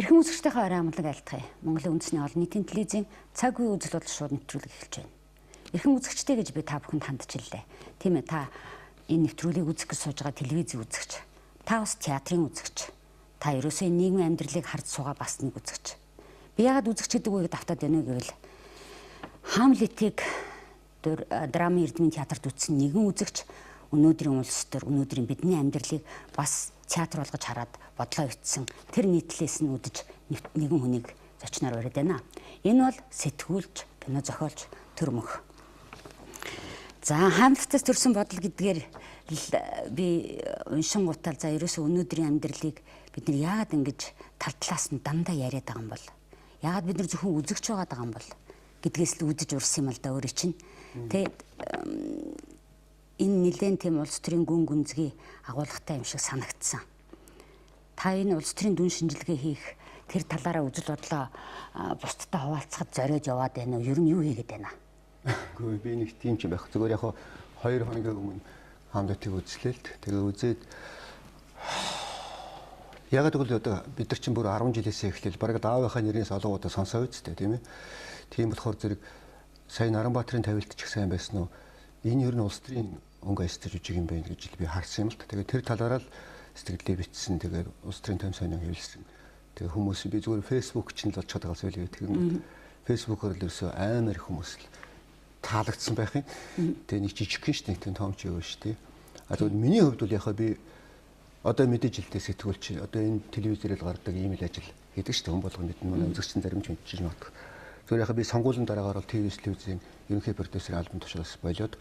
Эрхэм үзэгчдийнхээ орой амгалан айлтгая. Монголын үндэсний олон нийтийн телевизийн цаг үе үзэл бодол шууд нэвтрүүлэг эхэлж байна. Эрхэм үзэгчтэй гэж би та бүхэнд хандчихлаа. Тийм ээ, та энэ нэвтрүүлгийг үзэх гэж сууж байгаа телевизийн үзэгч. Та бас театрын үзэгч. Та ерөөсөө нийгмийн амьдралыг харж суугаа бас нэг үзэгч. Би яагаад үзэгч гэдэг үгийг давтаад байна вэ гэвэл Хамлетыг драмын эрдмийн театрт үзсэн нэгэн үзэгч өнөөдрийн улс төр өнөөдрийн бидний амьдралыг бас театр болгож хараад бодлоо өвтсөн тэр нийтлээс нь үдэж нэгэн хүнийг зочноор бариад байна. Энэ бол сэтгүүлч, кино зохиолч Төрмөх. За Хамлетаас төрсэн бодол гэдгээр би уншин гутал за ерөөсөө өнөөдрийн амьдралыг бид нар яагаад ингэж тал талаас нь дандаа яриад байгаа юм бол яагаад бид нар зөвхөн үзэгч байгаа юм бол гэдгээс л үдэж урсан юм л да өөрөө чинь. Тэгээд энэ нэлээд тийм улс төрийн гүн гүнзгий агуулгатай юм шиг санагдсан. Та энэ улс төрийн дүн шинжилгээ хийх тэр талаараа үзэл бодлоо бусдтай хуваалцахад зориод яваад байна уу? Ер нь юу хийгээд байна? Гэхдээ би нэг тийм ч байх. Зүгээр яг 2 хоногийн өмнө Хамлетыг үзлээ л. Тэгээ үзээд ягаад гэвэл одоо бид нар чинь бүр 10 жилээсээ эхлээл бараг аавынхаа нэрээс олон удаа сонсоо үзтээ тийм ээ. Тийм болохоор зэрэг сая Наранбаатарын тавилт ч их сайн байсан уу? Энэ ер нь улс төрийн өнгө аястай жүжиг юм байна гэж би харсан юм л та. Тэгээ тэр талаараа л сэтгэлдээ бичсэн. Тэгээ улс төрийн том сонио хэлсэн. Тэгээ хүмүүс би зүгээр фэйсбүүк чинь л олцоод байгаа зүйл. Тэгээ фэйсбүүкээр л ерөөсөө амар их хүмүүс л таалагдсан байх юм. Тэгээ нэг жижигхэн шүү дээ. Том ч юу шүү дээ. А тэгвэл миний хувьд бол яхаа би одоо мэдээж хэлтэй сэтгүүлч одоо энэ телевизээр л гардаг ийм л ажил хийдэг шүү дээ. Хүн болгонд манай үзэгчдэн зарим ч мэдчихэж магадгүй. Зүгээр яхаа би сонгуулийн дараагаар бол телевизийн ерөнхий продюсер альбом тушаалаас болоод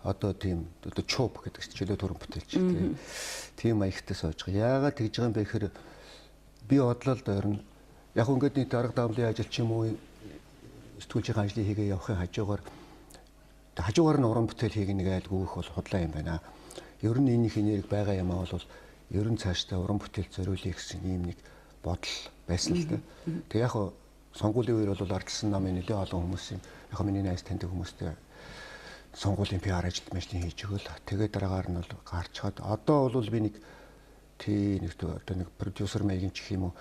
одоо тийм одоо чоп гэдэг чөлөө төрөн бүтээлч тийм маягтай сууж байгаа. Яагаад тэгж байгаа юм бэ гэхээр би бодлоо л дөрн яг ингээд нэг дарга даамлын ажил ч юм уу сэтгүүлчийн ажлыг хийгээ явахын хажуугаар нь уран бүтээл хийх нэг айлгүй их бол худлаа юм байна. Ер нь энийх энерги байгаа юм аа бол ер нь цаашдаа уран бүтээл зориулъя гэсэн ийм нэг бодол байсан л да. Тэг яг сонгуулийн үеэр бол ардсан намын нэлээд олон хүмүүсийн яг миний найз таньдаг хүмүүстэй сонгуулийн PR ажилт машин хийж өгөөл. Тэгээд дараагаар нь бол гарч чад. Одоо бол би нэг одоо нэг продюсер маягийн ч гэх юм уу.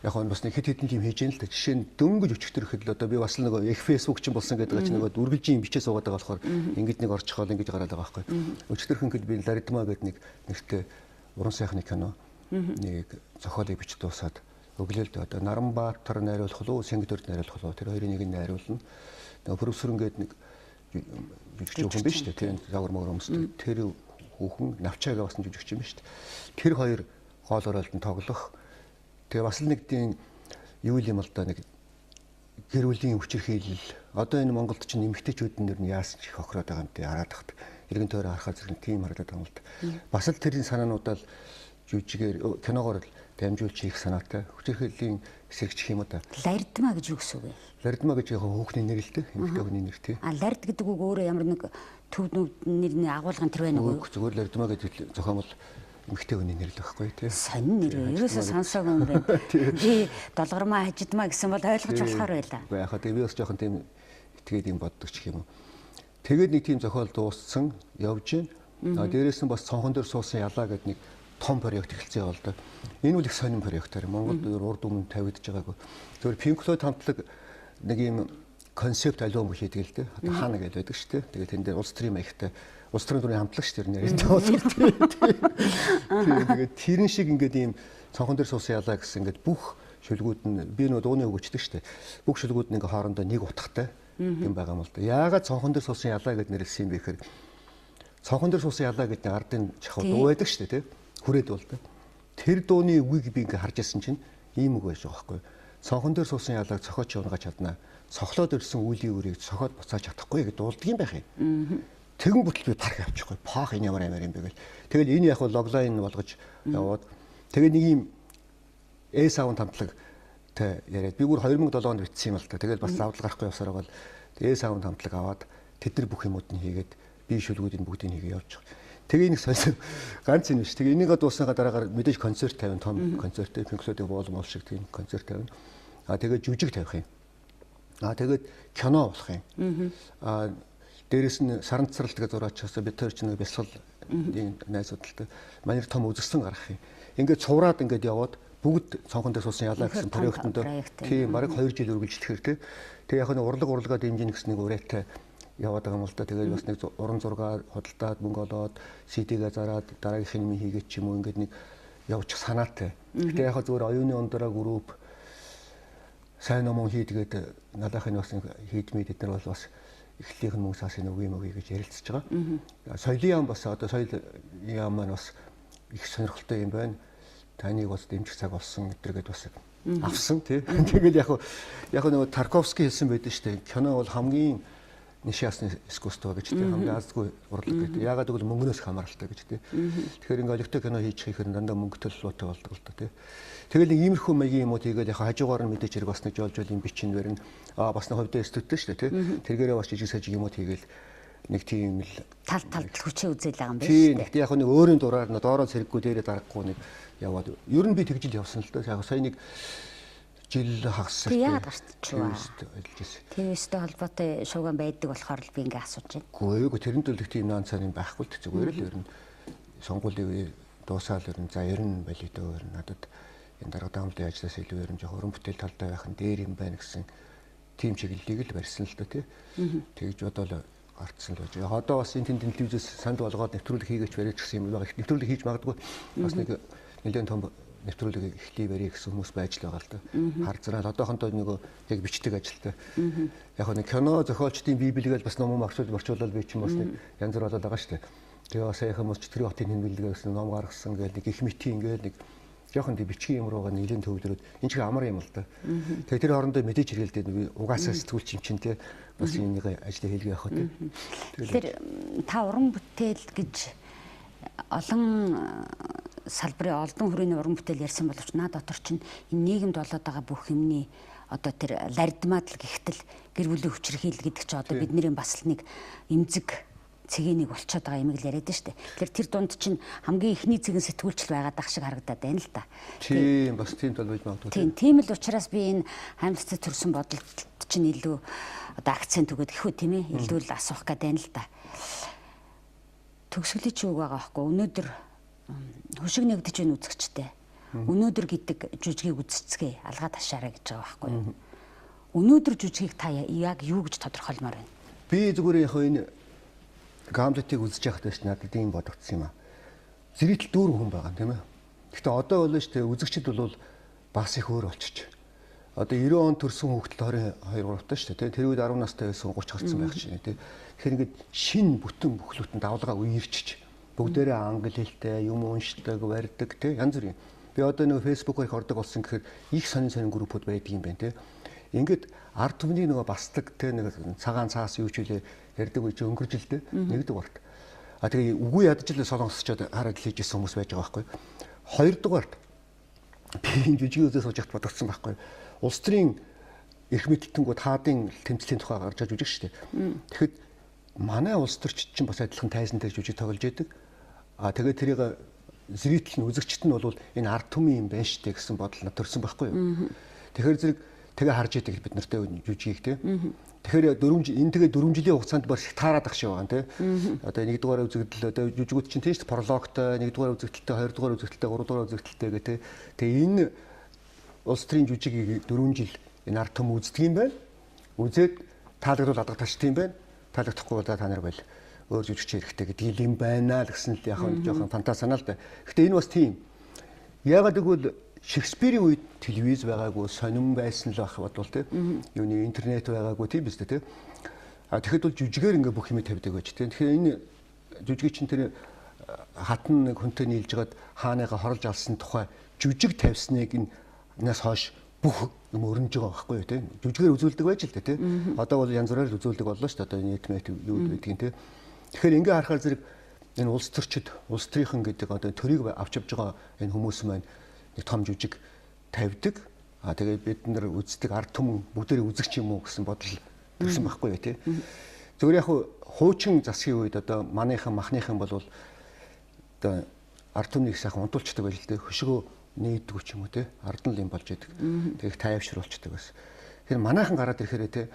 Яг нь бас нэг хэд хэдэн тийм хийж яана л да. Жишээ нь дөнгөж өчтөрөхөд л одоо би бас нэг их фэйсбүүк чинь болсон гэдэг чинь нөгөө үргэлжийн бичээ суугаад байгаа болохоор ингэж нэг орчихол ингэж гараад байгаа байхгүй. Өчтөрхөнөд би Ларидма гэдэг нэг нэртэй уран сайхны кино нэг зохиолыг бичиж дуусаад өглөөлд одоо Наранбаатар найруулах уу, Сэнгдөрд найруулах уу тэр хоёрын нэг нь найруулна. Тэгээ продюсер ингээд нэг жүжигч хүн биш үү? Тийм загвар мөр өмсдөг. Тэр хүүхэн навчаага бас жүжигч юм биш үү? Тэр хоёр гол оролтон тоглох. Тэгээ бас л нэг тийм юу юм л да нэг гэр бүлийн хүчирхийлэл. Одоо энэ Монголд чинь эмэгтэйчүүд нэр нь яасан ч их охироод байгаа юм тий хараад тахт. Иргэн тойроо харахаар зэрэг тийм харагдаад байгаа юм л да. Бас л тэрийн санаануудаа л жүжигээр киногоор л дамжуулж хийх санаатай. Хүчирхийллийн хэсэг ч юм уу да. Ларидма гэж юу гэсэн үг вэ? Ларидма гэж яг хүүхний нэр л дээ. Эмэгтэй хүний нэр тий. А ларид гэдэг үг өөрөө ямар нэг төвнүүд нэрний агуулгын тэр байна уу? Зүгээр Ларидма гэдэг зохион бол эмэгтэй хүний нэр л байхгүй тий. Сонин нэр. Ерөөсөө сонсоогүй юм байна. Би долгормаа хажидмаа гэсэн бол ойлгож болохоор байлаа. Уу яхаа би бас жоохон тийм итгээд юм боддог ч юм уу. Тэгээд нэг тийм зохиол дууссан явж гин. Дээрээс нь бас цонхон дээр суусан ялаа гэдэг нэг том проект эхэлсэн юм л да. Энэ үл их сонин проектаар Монголд урд өмнө тавигдж байгаагүй. Зөвхөн Pink Floyd хамтлаг нэг юм концепт альбом хийдэг л дээ. Одоо хаана гэж байдаг шүү дээ. Тэгээд тэн дээр улс төрийн маягтай улс төрийн дүрийн хамтлаг шүү дээ. Тэгээд тэрэн шиг ингээд ийм цонхон дээр суусан ялаа гэсэн ингээд бүх шүлгүүд нь би нөө дууны өгөөчдөг шүү дээ. Бүх шүлгүүд нь ингээд хоорондоо нэг утгатай юм байгаа юм л да. Яагаад цонхон дээр суусан ялаа гэд нэрлсэн юм бэ гэхээр цонхон дээр суусан ялаа гэдэг ардын чахуу дуу байдаг шүү дээ. Хүрээд бол та. Тэр дууны үгийг би ингээ харж ирсэн чинь ийм үг байж байгаа байхгүй. Цонхон дээр суусан ялааг цохиож явнага чадна. Цохлоод ирсэн үлийн үрийг цохиод буцааж чадахгүй гэж дуулдаг юм байх юм. Тэгэн бүтэл би парк авчихгүй. Пах энэ ямар амар юм бэ гэл. Тэгэл энэ яг логлайн болгож яваад тэгээ нэг юм саунд хамтлагтай яриад би бүр 2007 онд бичсэн юм л та. Тэгэл бас завдал гарахгүй явсараа бол саунд хамтлаг аваад тэд нар бүх юмуд нь хийгээд би шүлгүүдийн бүгдийг хийгээ явж байгаа. Тэгээ нэг сонир ганц юм биш. Тэгээ энийг дууснаага дараагаар мэдээж концерт тавина, том концерт, Pink Floyd-ийн боолмол шиг тийм концерт тавина. Тэгээд жүжиг тавих юм. Тэгээд кино болох юм. Дээрээс нь Саранцралт гэж зураач хасаа бид тэр чинь бясалгал найзуудтай манай том үзэсгэлэн гаргах юм. Ингээд цувраад ингээд яваад бүгд цонхондоо суусан ялаа гэсэн проектонд тийм бараг 2 жил үргэлжлэхээр тий. Тэгээ яг нэг урлагаа дэмжинэ гэсэн нэг урайтай яваад байгаа юм л да. Тэгээд бас нэг уран зураг худалдаад мөнгө олоод CD-гээ зараад дараагийнх нь хийгээд ч юм уу ингээд нэг явуучих санаатай. Гэтэ яг зөвөр оюуны ундраа групп сайн ном хийдгээд надаахын бас хийдмэд эдгээр бол бас эхлэлийнх нь мөнгө саасын үгүй мөгийг гэж ярилцж байгаа. Соёлын яам бас одоо соёл яам маань бас их сонирхолтой юм байна. Таныг бас дэмжих цаг болсон гэдэргээд бас авсан тий. Тэгээд яг нөгөө Тарковский хэлсэн байдаг шүү дээ. Кино бол хамгийн нишаасны искусство гэж тий. Хамгийн азгүй урлаг гэдэг. Яагаад гэвэл мөнгнөөс хамааралтай гэж тий. Тэгэхээр ингээд олигтой кино хийж хийхээр дандаа мөнгө төлөвлөлтөй болдог л да тий. Тэгэл нэг иймэрхүү маягийн юмуд хийгээд яг хажуугаар нь мэдээж хэрэг бас нэг жолжолын бичин барина. Бас нэг хувьдаа студтэй шүү дээ тий. Тэргээрээ бас жижиг сажиг юмуд хийгээл нэг тийм л талд хүчээ үзэл байгаа юм байна шүү дээ. Тэгтээ яг нэг өөрийн дураар нь доороо зэрэггүй дээрээ дарахгүй нэг яваад. Ер нь би тэгжил явсан л да. Яг сая нэг жил хагас. Яагаад гарчихваа? ТV-стэй холбоотой шууган байдаг болохоор л би ингээ асууж байна. Үгүй тэрэнд л их тийм наан цааны байхгүй л зүгээр л ер нь сонгуулийн үе дуусаал ер нь за ер нь болий дөө ер нь надад энэ дарга даамлын ажлаас илүү ер нь жоо уран бүтээл талдаа байх нь дээр юм байна гэсэн тийм чиглэлийг л барьсан л да тий. Тэгж бодоол гарцсан л байж. Одоо бас энэ телевизээс санд болгоод нэвтрүүлэг хийгээч барьж гисэн юм байгаа. Нэвтрүүлэг хийж магадгүй бас нэг нэлээд том нэвтрүүлэг эхлэе барья гэсэн хүмүүс байж л байгаа л да. Хар зэрэг одоохондоо нөгөө яг бичдэг ажилтай. Яг нэг кино зохиолчдын библигээл бас ном орчуулаад би чинь бас нэг янз бүр болоод байгаа шүү дээ. Тэгээ бас саяхан мөч Тэтгэврийн хотын хэмбэлгээ гэсэн ном гаргасан гээл нэг их мэтийн ингээл нэг жоохон тий бичгийн юм руугаа нэлийн төвлөрөөд энэ ч амар юм л да. Тэгээ тэр хоорондоо мэдээж хэрэгэлдээд би угаасаа сэтгүүл чимчин тий бас энийг ажлаа хийлгээ явах тий. Тэгэхээр та уран бүтээл гэж олон салбарын олдон хүрээний уран бүтээл ярьсан боловч наа дотор чинь энэ нийгэмд болоод байгаа бүх юмний одоо тэр лардмаад л гихтэл гэр бүлийн хүчирхийлэл гэдэг чинь одоо бидний бас л нэг эмзэг цэгэнийг болчиход байгаа юм л яриад штэ. Тэгэхээр тэр дунд чинь хамгийн ихний цэгэн сэтгүүлчл байгаад ах шиг харагдаад байна л да. Тийм бас тийм тал байж магадгүй. Тийм л учраас би энэ хамтдаа төрсэн бодолд чинь илүү одоо акцент өгöd гэхүү тийм ээ илүү л асуух гээд байна л да. Төгсгөлийн чи үг байгаа байхгүй өнөөдөр хөшиг нэгдэж байна үзэгчтэй. Өнөөдөр гэдэг жүжигийг үзцгээ алгаа ташаарай гэж байгаа байхгүй юу? Өнөөдөр жүжигийг та яг юу гэж тодорхойлмоор байна? Би зүгээр яг энэ Гамлетыг үзэж байхдаа ш надад ийм бодогдсон юм аа. Зэрэгтэл дүүрэн хүн байгаа тийм ээ. Гэхдээ одоо бол ш үзэгчд бол бас их өөр болчих. Одоо 90 он төрсэн хүүхдэл 22 3 таа ш тийм. Тэр үед 10 настай байсан 30 гарсан байх чинь тийм. Тэгэхээр ингээд шин бүтэн бүхлөтэн давлгаа үерчиж бүгдээрээ англи хэлтэй юм уншдаг, барьдаг тийм янз бүрийн. Би одоо нэг фэйсбүүкээр их ордог болсон гэхээр их сонин группуд байдаг юм байна тийм. Ингээд ард түмний нөгөө бастаг тийм нэг цагаан цаас юу ч үлээ ярьдаг үе чи өнгөрч л дээ нэгдэг урт. Тэгээ үгүй ядаж л солонгосчод хараад хийж исэн хүмүүс байж байгаа байхгүй. Хоёрдугаарт би энэ жижиг үзээс сууж явахд бодогдсон байхгүй. Улс төрийн эрх мэдтэнгүүд хаадын тэмцлийн тухай гарч иж үжиг штеп. Тэгэхэд манай улс төрч чинь бас адилхан тайзантай жүжиг тоглож яадаг. Тэгээд тэрийг зритель нь үзэгчт нь бол энэ ард түмэн юм байна штеп гэсэн бодол над төрсэн байхгүй юу. Тэгэхээр зэрэг тэгээ харж яадаг бид нартай жүжигийг тийм. Тэгэхээр 4 жилийн хугацаанд бас их таарад ах шиг байгаа тийм. Одоо 1 дугаар үзэгдэл одоо жүжигүүд чинь тийм шүү дээ прологтой 1 дугаар үзэгдэлтэй 2 дугаар үзэгдэлтэй 3 дугаар үзэгдэлтэй гэх тийм. Тэгээ энэ улс төрийн жүжигийг 4 жил энэ ард түмэн үздэг юм байна. Үзээд таалагруул адга ташдаг юм байна. Таалагдахгүй бол та нар бол өөр жүжигч хэрэгтэй гэдэг юм байна л гэсэн л яг жоохон фантаз санаа л да. Гэхдээ энэ бас тийм. Яагаад гэвэл Шекспирийн үед телевиз байгаагүй сонирн байсан л байх бодвол тийм юуны интернет байгаагүй тийм биз дээ тийм тэгэхэд бол жүжигээр ингээ бүх юм тавьдаг байж тийм тэгэхээр энэ жүжиг чинь тэр хатан нэг хүнтэй нийлж гаад хааныгаа хорлж алсан тухай жүжиг тавьсныг энэс хойш бүх юм өрнөж байгаа байхгүй юу тийм жүжигээр үзүүлдэг байж л дээ тийм одоо бол янз бүрээр үзүүлдэг боллоо шүү дээ одоо нийтмэт юу гэдэг юм тийм тэгэхээр ингээ харахаар зэрэг энэ улс төрчид улс төрийнхэн гэдэг одоо төрийг авч явж байгаа энэ хүмүүс маань нэг том жүжиг тавьдаг. Тэгээд бид нар үздэг ард түмэн бүгдээрээ үзэх юм уу гэсэн бодол төрсэн байхгүй юу тий. Зөвхөн яг хуучин засгийн үед одоо манайхан махныхан бол одоо ард түмнийг сайхан унтуулчдаг байл л дээ. Хөшгөө нээдэг ч юм уу тий. Ард нь юм болж идэг. Тэгээд тайвшруулчдаг бас. Тэгэхээр манайхан гараад ирэхээр тий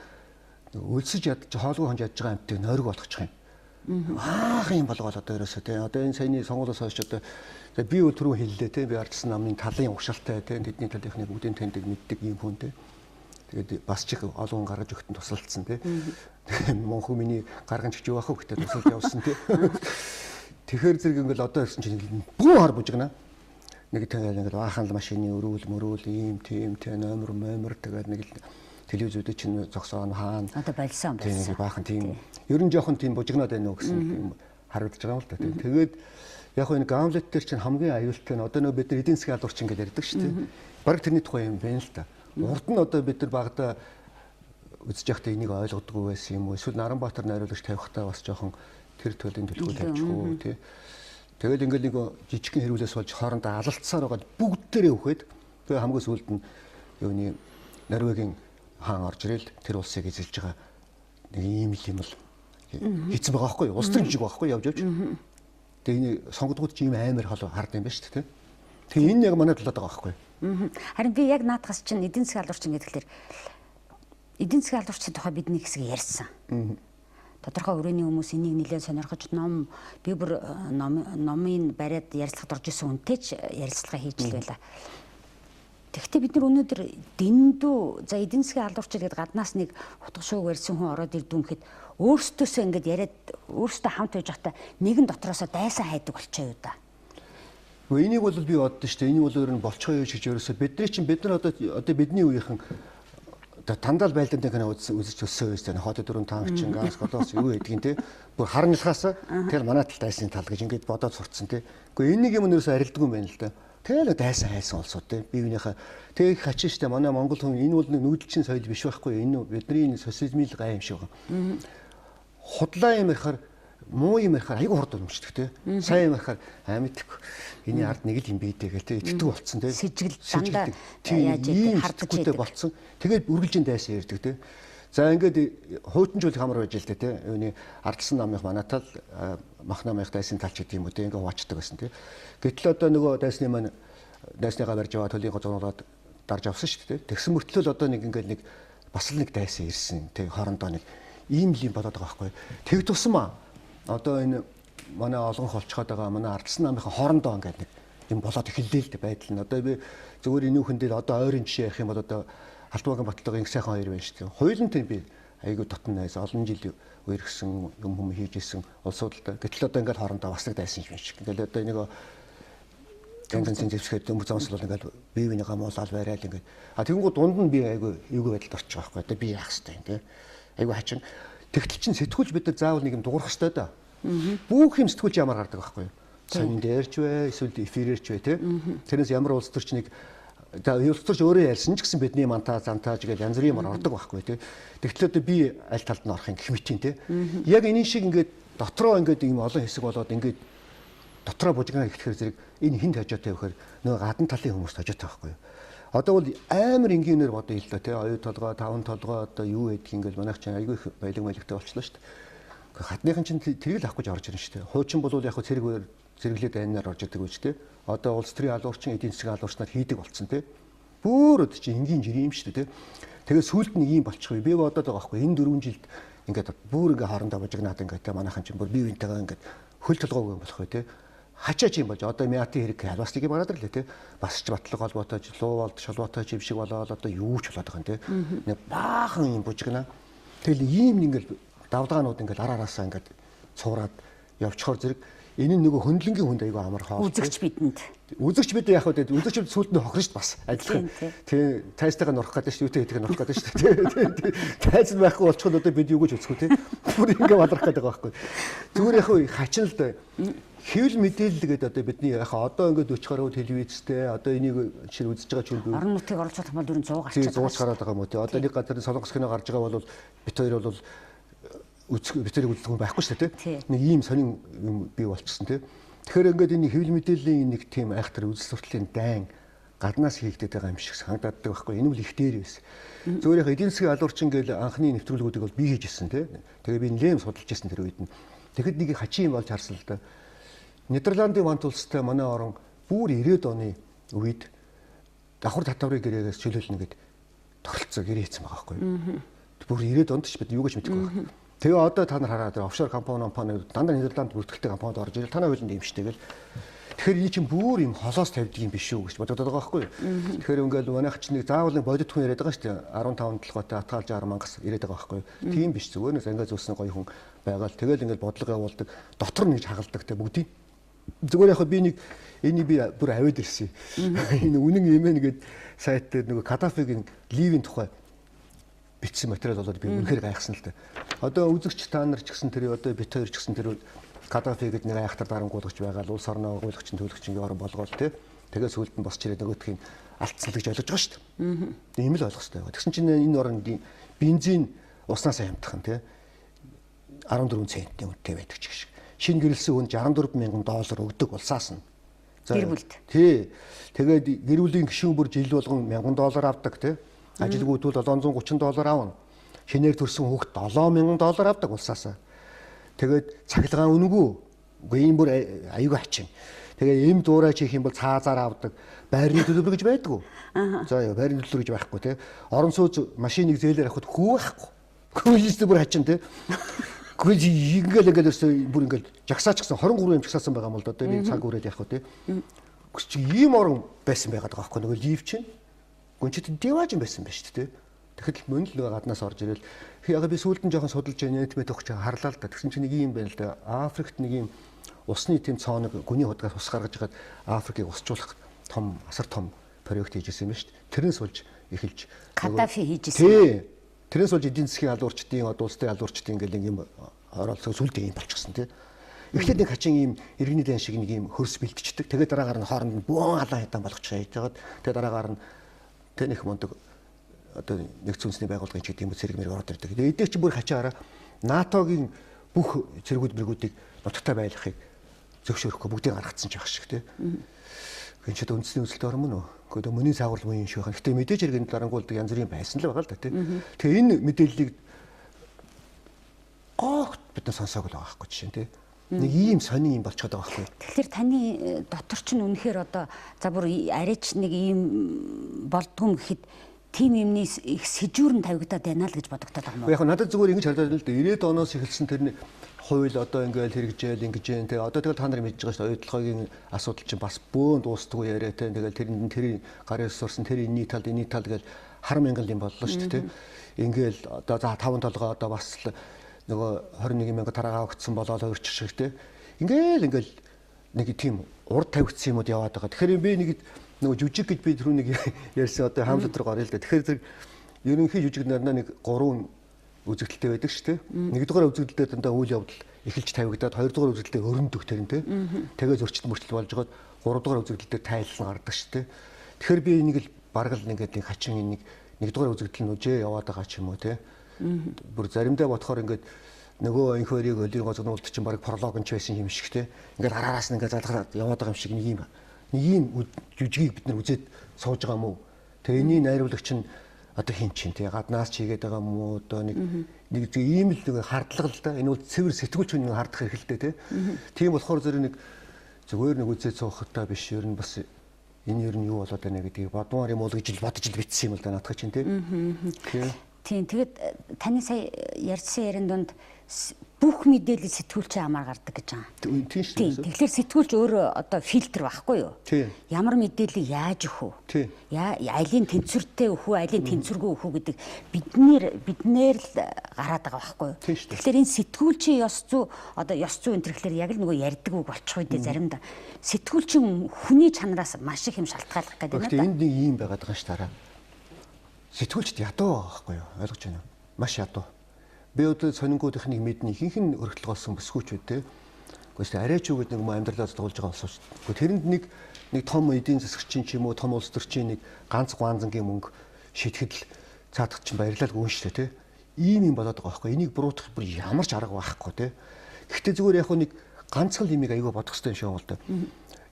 өлсөж ядж хоолгүй хонж ядж байгаа амтыг нойрог болгочих юм. Аах юм болгоод одоо ерөөсөө тий. Одоо энэ саяны сонгуулиос хойш одоо би өөр түрүү хэллээ тий. Би ардсан намын талын угшаалтай тий. Тэдний талынхны бүгдийн таньдаг мэддэг юм хүн тий. Тэгээд бас ч их олон гаргаж өгтөн тусалцсан тий. Монхоо миний гарган чиг явах уу гэдэг тусалж явсан тий. Тэгэхээр зэрэг ингээл одоо ирсэн чинь бүү хар бужигна. Нэг тэгээд ингээл баахан машины өрөөл ийм тийм тий номер тэгээд нэг л телевизүүдэд чинь зогсоон хаана. Одоо болсон байсан. Тийм баахан тийм. Ер нь жоохон тийм бужигнаад байна уу гэсэн юм харагдаж байгаа юм л да тий. Тэгээд яг энэ Гамлет дээр чинь хамгийн аюултай нь одоо нөө бид нар эдийн засгийн алуурч ингээд ярьдаг шүү дээ. Бараг тэрний тухай юм байна л да. Урд нь одоо бид нар багада үзэж явахдаа энийг ойлгодгүй байсан юм уу? Эсвэл Наранбаатар найруулагч тавихтаа бас жоохон тэр төлөвийн төлөвлөгөө тавьчихгүй тий. Тэгэл ингээд нэг жижигхэн хэрүүлээс болж хоорондоо алалцсаар байгаа бүгд дээрээ өгөхөд тэгээ хамгийн сүүлд нь юуны Норвегийн хаан орж ирэл тэр улсыг эзэлж байгаа нэг ийм л юм л хийцэн байгаа байхгүй юу? Улс төр жижиг байхгүй явж. Тэгээ энэ сонгодгууд ч ийм амар холоо хард юм байна шүү дээ. Тэгээ энэ яг манай талаад байгаа байхгүй юу? Харин би яг наадхаас чинь эдийн засгийн алуурчин гэдэг эдийн засгийн алуурчдын тухай бидний хэсэг ярьсан. Тодорхой өрөөний хүмүүс энийг нэлээд сонирхож би бүр номын бариад ярилцлагад орж исэн үнтэй ч ярилцлага хийж л байла. Тэгэхдээ бид нар өнөөдөр дэндүү за эдийн засгийн алуурчид гэдэг гаднаас нэг утга шууг ярьсан хүн ороод ирдүүм гэхэд өөрсдөөсөө ингээд яриад өөрсдөө хамт байж байхдаа нэгэн дотроосоо дайсан хайдаг болчихоо юу да. Энийг бол би боддоо шүү дээ. Энийг бол өөр нь болцгоо юу гэж ерөөсөө бид нар одоо бидний үеийнхэн тандал байлдааны кино үзэж өссөн байсан. Хотод дөрөв тангчин газ голоос юу гэдгийг те. Бүр харанлахаас тэр манай тал дайсны тал гэж ингээд бодоод сурцсан те. Гэхдээ энэ нэг юм нэрээс арилдгүй юм байна л да. Тэгэл дайсан хайсан олсууд те. Биевнийхээ тэг хачин штэ манай монгол хүн энэ бол нэг нүүдэлчин соёл биш байхгүй. Энэ бидний социализмын гай юм шиг байна. Худлаа юм ярихаар муу юм ярихаар айгүй хурд өмчдөг те. Сайн юм ярихаар амьддаг. Эний ард нэг л юм бийдээ гэл те. Итгэдэг болцсон те. Сэжигэл дандаа яаж ийм хардгүйтэй болцсон. Тэгээд үргэлжин дайсан ярьдаг те. За ингээд хуйтанжуулах амар байж л те. Юуны ардсан намынх манатал мах намынх дайсан талч гэдэг юм уу те. Ингээд хуваачдаг байсан те. Гэтэл одоо нөгөө дайсны маань дайсныгаа барьж аваа төлөлийн гоцооноод дарж авсан шүү дээ. Тэгсэн мөртлөө одоо нэг ингээд нэг бас л нэг дайсан ирсэн те. Хоорондоо нэг ийм л юм болоод байгаа байхгүй. Тэг тусмаа одоо энэ манай олонх олцоход байгаа манай ардсан намынхаа хоорондоо ингээд нэг юм болоод эхэллээ л дээ байдал нь. Одоо би зөвхөн энэ хүндэл одоо ойрын жишээ ярих юм бол одоо Алтбаагийн Батлагын их сайхан хоёр байна шүү дээ. Хоёулантай би айгүй дотн найз олон жил үерхсэн юм хийж исэн улсуудтай. Гэтэл одоо ингээд хоорондоо бас нэг дайсан юм шиг. Ингээд одоо нэг гэнцэн зэвсгээд өмөр замсал бол ингээд бие бинийгаа муулаад байраад ингээд тэгэнгүүт дунд нь би айгүй эвгүй байдалд орчих байхгүй. Одоо би яах хэвтэй юм те. Айгүй хачин. Тэгтэл чин сэтгүүлч бид нар заавал нэг юм дуурах хэвтэй да. Бүх юм сэтгүүлч ямар гардаг байхгүй. Сонин дээрч вэ, эсвэл эфирэрч вэ те. Тэрнээс ямар улс төрч нэг улс төрч өөрөө ярьсан ч гэсэн бидний мантаа зантааж гэж янз бүрийн юмар ордог байхгүй те. Тэгтэл одоо би аль талд нь орохын гэх мэт юм те. Яг энэ шиг ингээд дотроо ингээд ийм олон хэсэг болоод ингээд дотроо бужигнаа ихтгэхэр зэрэг энэ хинт хажуутай вэхээр нөгөө гадна талын хүмүүс хажуутай байхгүй. Одоо бол амар энгийнээр бодё л да тий. Оюу толгой, таван толгой одоо юу гэдгийг ингээд манайх чинь айгүй их баялаг маягтай болчихлоо шүү дээ. Хатныхан чинь тэрийг л авах гэж орж ирнэ шүү дээ. Хуучин бол яг зэрэглээд айнаар орж ирдэг үү шүү дээ. Одоо улс төрийн алуурчин, эдийн засгийн алуурч нар хийдэг болцсон тий. Бүр өд чинь энгийн жирийн юм шүү дээ тий. Тэгээд сүулт нь ийм болчихгүй. Би бодоод байгаа байхгүй. Энэ 4 жилд ингээд бүр ингээд хоорондоо бужигнаад ингээд тий манайхан чинь бүр бие биентэйгээ ингээд хөл толгойг болох бай тий. Хачаач юм болж одоо мяатын хэрэг халбасныг юм гараад ирлээ тий. Бас ч батлаг холбоотой луу болд шалбоотой юм шиг болоод одоо юу ч болоод байгаа юм тий. Нэг баахан юм бужигнаа. Тэгэл ийм ингээл давлгаанууд ингээл араараасаа ингээд цуураад явчихор зэрэг энэ нөгөө хөндлөнгийн хүнд айгүй амар хоо. Үзэгч бидэнд яг хөө үзэгч сүлд нь хохрно шүү дээ бас адилхан. Тий тайстайгаа нурах гэдэг шүү дээ. Юутэй хэдийг нурах гэдэг шүү дээ. Тайз байхгүй болчиход одоо бид юу гэж үзэхгүй тий. Бүр ингээ балрах гэдэг байгаа байхгүй. Зүгээр яг хөө хачин л да. Хэвлэл мэдээлэл гэдэг одоо бидний яг одоо ингээд 40 гаруй телевизтэй одоо энийг жишээ үзэж байгаа ч юм орон нутгийг оруулж байгаа бол ер нь 100 гарч байгаа. 100 гараад байгаа юм уу тий. Одоо нэг газар солонгос кино гарч байгаа бол бит хоёр бол битэрийг үздэг хүн байхгүй шүү дээ тий. Нэг ийм сонин юм бий болчихсон тий. Тэгэхээр ингээд энэ хэвлэл мэдээллийн нэг тийм айхтар үзэл сурталын дайн гаднаас хийгдээд байгаа юм шиг санагдаад байхгүй. Энэ бол их дээр байсан. Зүгээр яг эдийн засгийн алуурчин гээл анхны нэвтрүүлгүүдийг бол би хийжсэн тий. Тэгээ би нэлээд судалж ирсэн тэр үед нь. Тэгэхэд нэг хачин болж харсан л да. Нидерландын вант улстай манай орон бүр 90-ад оны үед давхар татврын гэрээгээс чөлөөлнө гэд тогтолцоо гэрээ хийсэн байгаа байхгүй. Бүр 90-ад онд ч бид юу гэж мэдэхгүй байна. Тэгээ одоо та нар хараад офшор компани дандаа Нидерланд бүртгэлтэй компанид орж ирэл танаа хуулинд юм штэй гэл. Тэгэхээр энэ чинь бүр юм холоос тавьдаг юм биш үү гэж бодоод байгаа байхгүй юу. Тэгэхээр ингээл манайх чинь нэг заавал нэг бодит хүн яриад байгаа шүү дээ. 15 толгойтой атгаал 60 мангас яриад байгаа байхгүй юу. Тийм биш зүгээр нэг ангиа зүссэн гоё хүн байгаад тэгэл ингээл бодлого явуулдаг. Дотор нь гэж хагалдаг те бүгдийг. Зүгээр яг би нэг энийг би бүр аваад ирсэн. Энэ үнэн юм ээ нэгэд сайт дээр нөгөө Каддафигийн ливийн тухай бичсэн материал болоод би үнэхээр гайхсан л дээ. Одоо үзэгч та нар ч гэсэн тэр одоо бит хоёр ч гэсэн тэр Каддафи гэдэг нэг айхтар дарангуулгач байгаа л улс орноо гуйлагч төлөгч ингээ орон болгоол те. Тэгээ сүлд нь босч ирээд нөгөөдхийн алдсан л гэж ойлгож байгаа шүү дээ. Тийм л ойлгох хэрэгтэй байгаа. Тэгсэн чинь энэ орондын бензин уснаас хямдхан те 14 центийн үнэтэй байдаг ч гэх шиг. Шинэ гэрэлсэн хүн $64,000 өгдөг улсаас нь. Гэр бүлд. Тий. Тэгээд гэр бүлийн гишүүн бүр жил болгон $1,000 авдаг те. Ажилгүй бол $730 авна. Шинээр төрсэн хүүхэд $7,000 авдаг улсаасаа. Тэгээд цахилгаан үнэгүй. Үгүй юм бүр аюу хачин. Тэгээ эм дуурайч хийх юм бол цаазаар авдаг. Байрны төлбөр гэж байдгүй. За яа байрны төлбөр гэж байхгүй те. Орон сууц машиныг зээлээр авахд хүү байхгүй. Хөөжтэй бүр хачин те. Гэхдээ ингээл өсөө бүр ингээл жагсаач гэсэн 23 юм жагсаасан байгаа юм л да. Одоо би цаг үрээд явах уу те. Чи ийм орон байсан байгаад байгаа байхгүй нөгөө лив чинь. Гүнчит диваж юм байсан байж тээ. Тэгэхэд мөн л гаднаас орж ирэл яг би сүүлд нь жоохон судалж нийтмэд өгч харлаа л да. Тэгсэн чинь нэг юм байна л да. Африкт нэг юм усны тэм цооног гүний худгаас ус гаргаж хагаад Африкийг усжуулах том асар том проект хийжсэн юм шүү дээ. Тэрнээс болж эхэлж Каддафи хийжсэн. Тий. Тэрнээс болж эдийн засгийн алуурчдын одоо улстай алуурчдын ингээл нэг юм оролцоо сүлд юм болчихсон тий. Эхлээд нэг хачин ийм иргэний дан шиг нэг ийм хөрс бэлтчихдэг. Тэгээд дараагаар нь хооронд нь бөөн алаан хятан болгочихоо яагаад тэгээд дараагаар нь тэнийх мундаг одоо нэгдсэн үндэсний байгууллагын ч гэдэг юм зэрэг мэрэг ороод ирдэг. Тэгээд эдгээр чинь бүр хачаараа НАТОгийн бүх зэргүүд мэргүүдийг нутагтай байлгахыг зөвшөөрөхгүй бүгдийг гаргацсан ч байх шиг тий. Гин ч үндэсний үзэлтэй орно мөн үү? Гэхдээ мөний цаагуул мөн юм шиг байна. Гэтэ мэдээж хэрэг энэ дарангуулдаг янз бүрийн байсан л байгаа л да тий. Тэгээ энэ мэдээллийг огт бид нар сонсоог л байгаа байхгүй жишээ нь тий. Нэг ийм сони юм болчиход байгаа байхгүй. Тэгэхээр таны дотор ч нь үнэхээр одоо за бүр арайч нэг ийм болдгоо гэхэд тим юмны их сэжүүрэн тавигдаад байна л гэж бодогдоод байгаа юм уу? Яг надад зүгээр ингэж харагдаад л да 90-ад оноос эхэлсэн тэрний хууль одоо ингээл хэрэгжээл ингэж जैन те одоо тэгэл та нар мэдж байгаа шүү дээ оюутлогын асуудал чинь бас бөөн дуустгүй яриа те тэгэл тэрийн гарын сурсан тэр энэний тал гэж хар мянган юм боллоо шүү дээ те ингээл одоо за 5 толгой одоо бас нөгөө 21,000 тараагаа өгцсөн болоод өөрчих шиг те ингээл нэг тийм урд тавигдсан юмуд яваад байгаа. Тэгэхээр би нэг нөгөө жүжиг гэж би түрүү нэг ярьсан одоо хамлт руу гарыг л да. Тэгэхээр зэрэг ерөнхий жүжиг нарнаа нэг 3 үзэгдэлтэй байдаг шүү дээ. Нэгдүгээр үзэгдэлдээ дандаа үйл явдал эхэлж тавигдаад хоёрдугаар үзэгдэлдээ өрөндөх тэрэн те. Тэгээ зөрчил мөрчил болж гоод гуравдугаар үзэгдэлдээ тайлан гардаг шүү дээ. Тэгэхээр би энийг л бараг л ингээд нэг хачин нэгдүгээр үзэгдэл нь үжээ яваад байгаа ч юм уу те. Бүр заримдаа бодохоор ингээд нөгөө инхвэрийг өлгийн гоцгонуулт чинь бараг пролог нь ч байсан юм шиг те. Ингээд араараас нь ингээд залгаад яваад байгаа юм шиг нэг ийм жүжигийг бид нар үзээд сууж байгаа юм уу? Тэгээ энэний найруулагч нь одоо хин чин тий гаднаас чигээд байгаа юм уу одоо нэг ийм л нэг хардлага л да энэ бол цэвэр сэтгүүлч хүний хардах хэрэгтэй тий. Тийм болохоор зүгээр нэг үзээд суухтаа биш ер нь бас энэ ер нь юу болоод байна гэдгийг бодмоор юм уу гэж бодож л битсэн юм л да наадах чинь тий. Тийм тэгэд таны сая ярьсан ярин донд бүх мэдээлэл сэтгүүлчийн амаар гардаг гэж байгаа. Тийм шүү дээ. Тэгэхээр сэтгүүлч өөрөө одоо фильтр байхгүй юу? Тийм. Ямар мэдээллийг яаж өгөх үү? Тийм. Алийн тэнцвэртэй өгөх үү, алийн тэнцвэргүй өгөх үү гэдэг биднээр л гараад байгаа байхгүй юу? Тэгэхээр энэ сэтгүүлчийн ёс зүй одоо ёс зүй энэ төрхлөөр яг л нөгөө ярьдаг үг болчих үедээ заримдаа сэтгүүлчийн хүний чанараас маш их юм шалтгааллах гэдэг юм да. Энд нэг юм байгаад байгаа ш тараа. Сэтгүүлчд ядуу байхгүй юу? Ойлгож байна уу? Маш ядуу. Би одоо сонингуудынхныг мэдний ихэнх нь өргөдөлгөөсөн бүсгүүчүүд те. Гэхдээ арайч юу гэдэг нэг юм амьдралаа зодуулж байгаа болсон шүү дээ. Тэрэнд нэг том эдийн засагчийн ч юм уу том улс төрчийн нэг ганц гуанзангийн мөнгө шитгэхэд л цаадах чинь баярлалгүй юм шүү дээ те. Ийм юм болоод байгаа байхгүй. Энийг буруутгах бүр ямар ч арга байхгүй те. Гэхдээ зүгээр яг нэг ганцхан юмыг аягүй бодох хэрэгтэй юм шиг байна л да.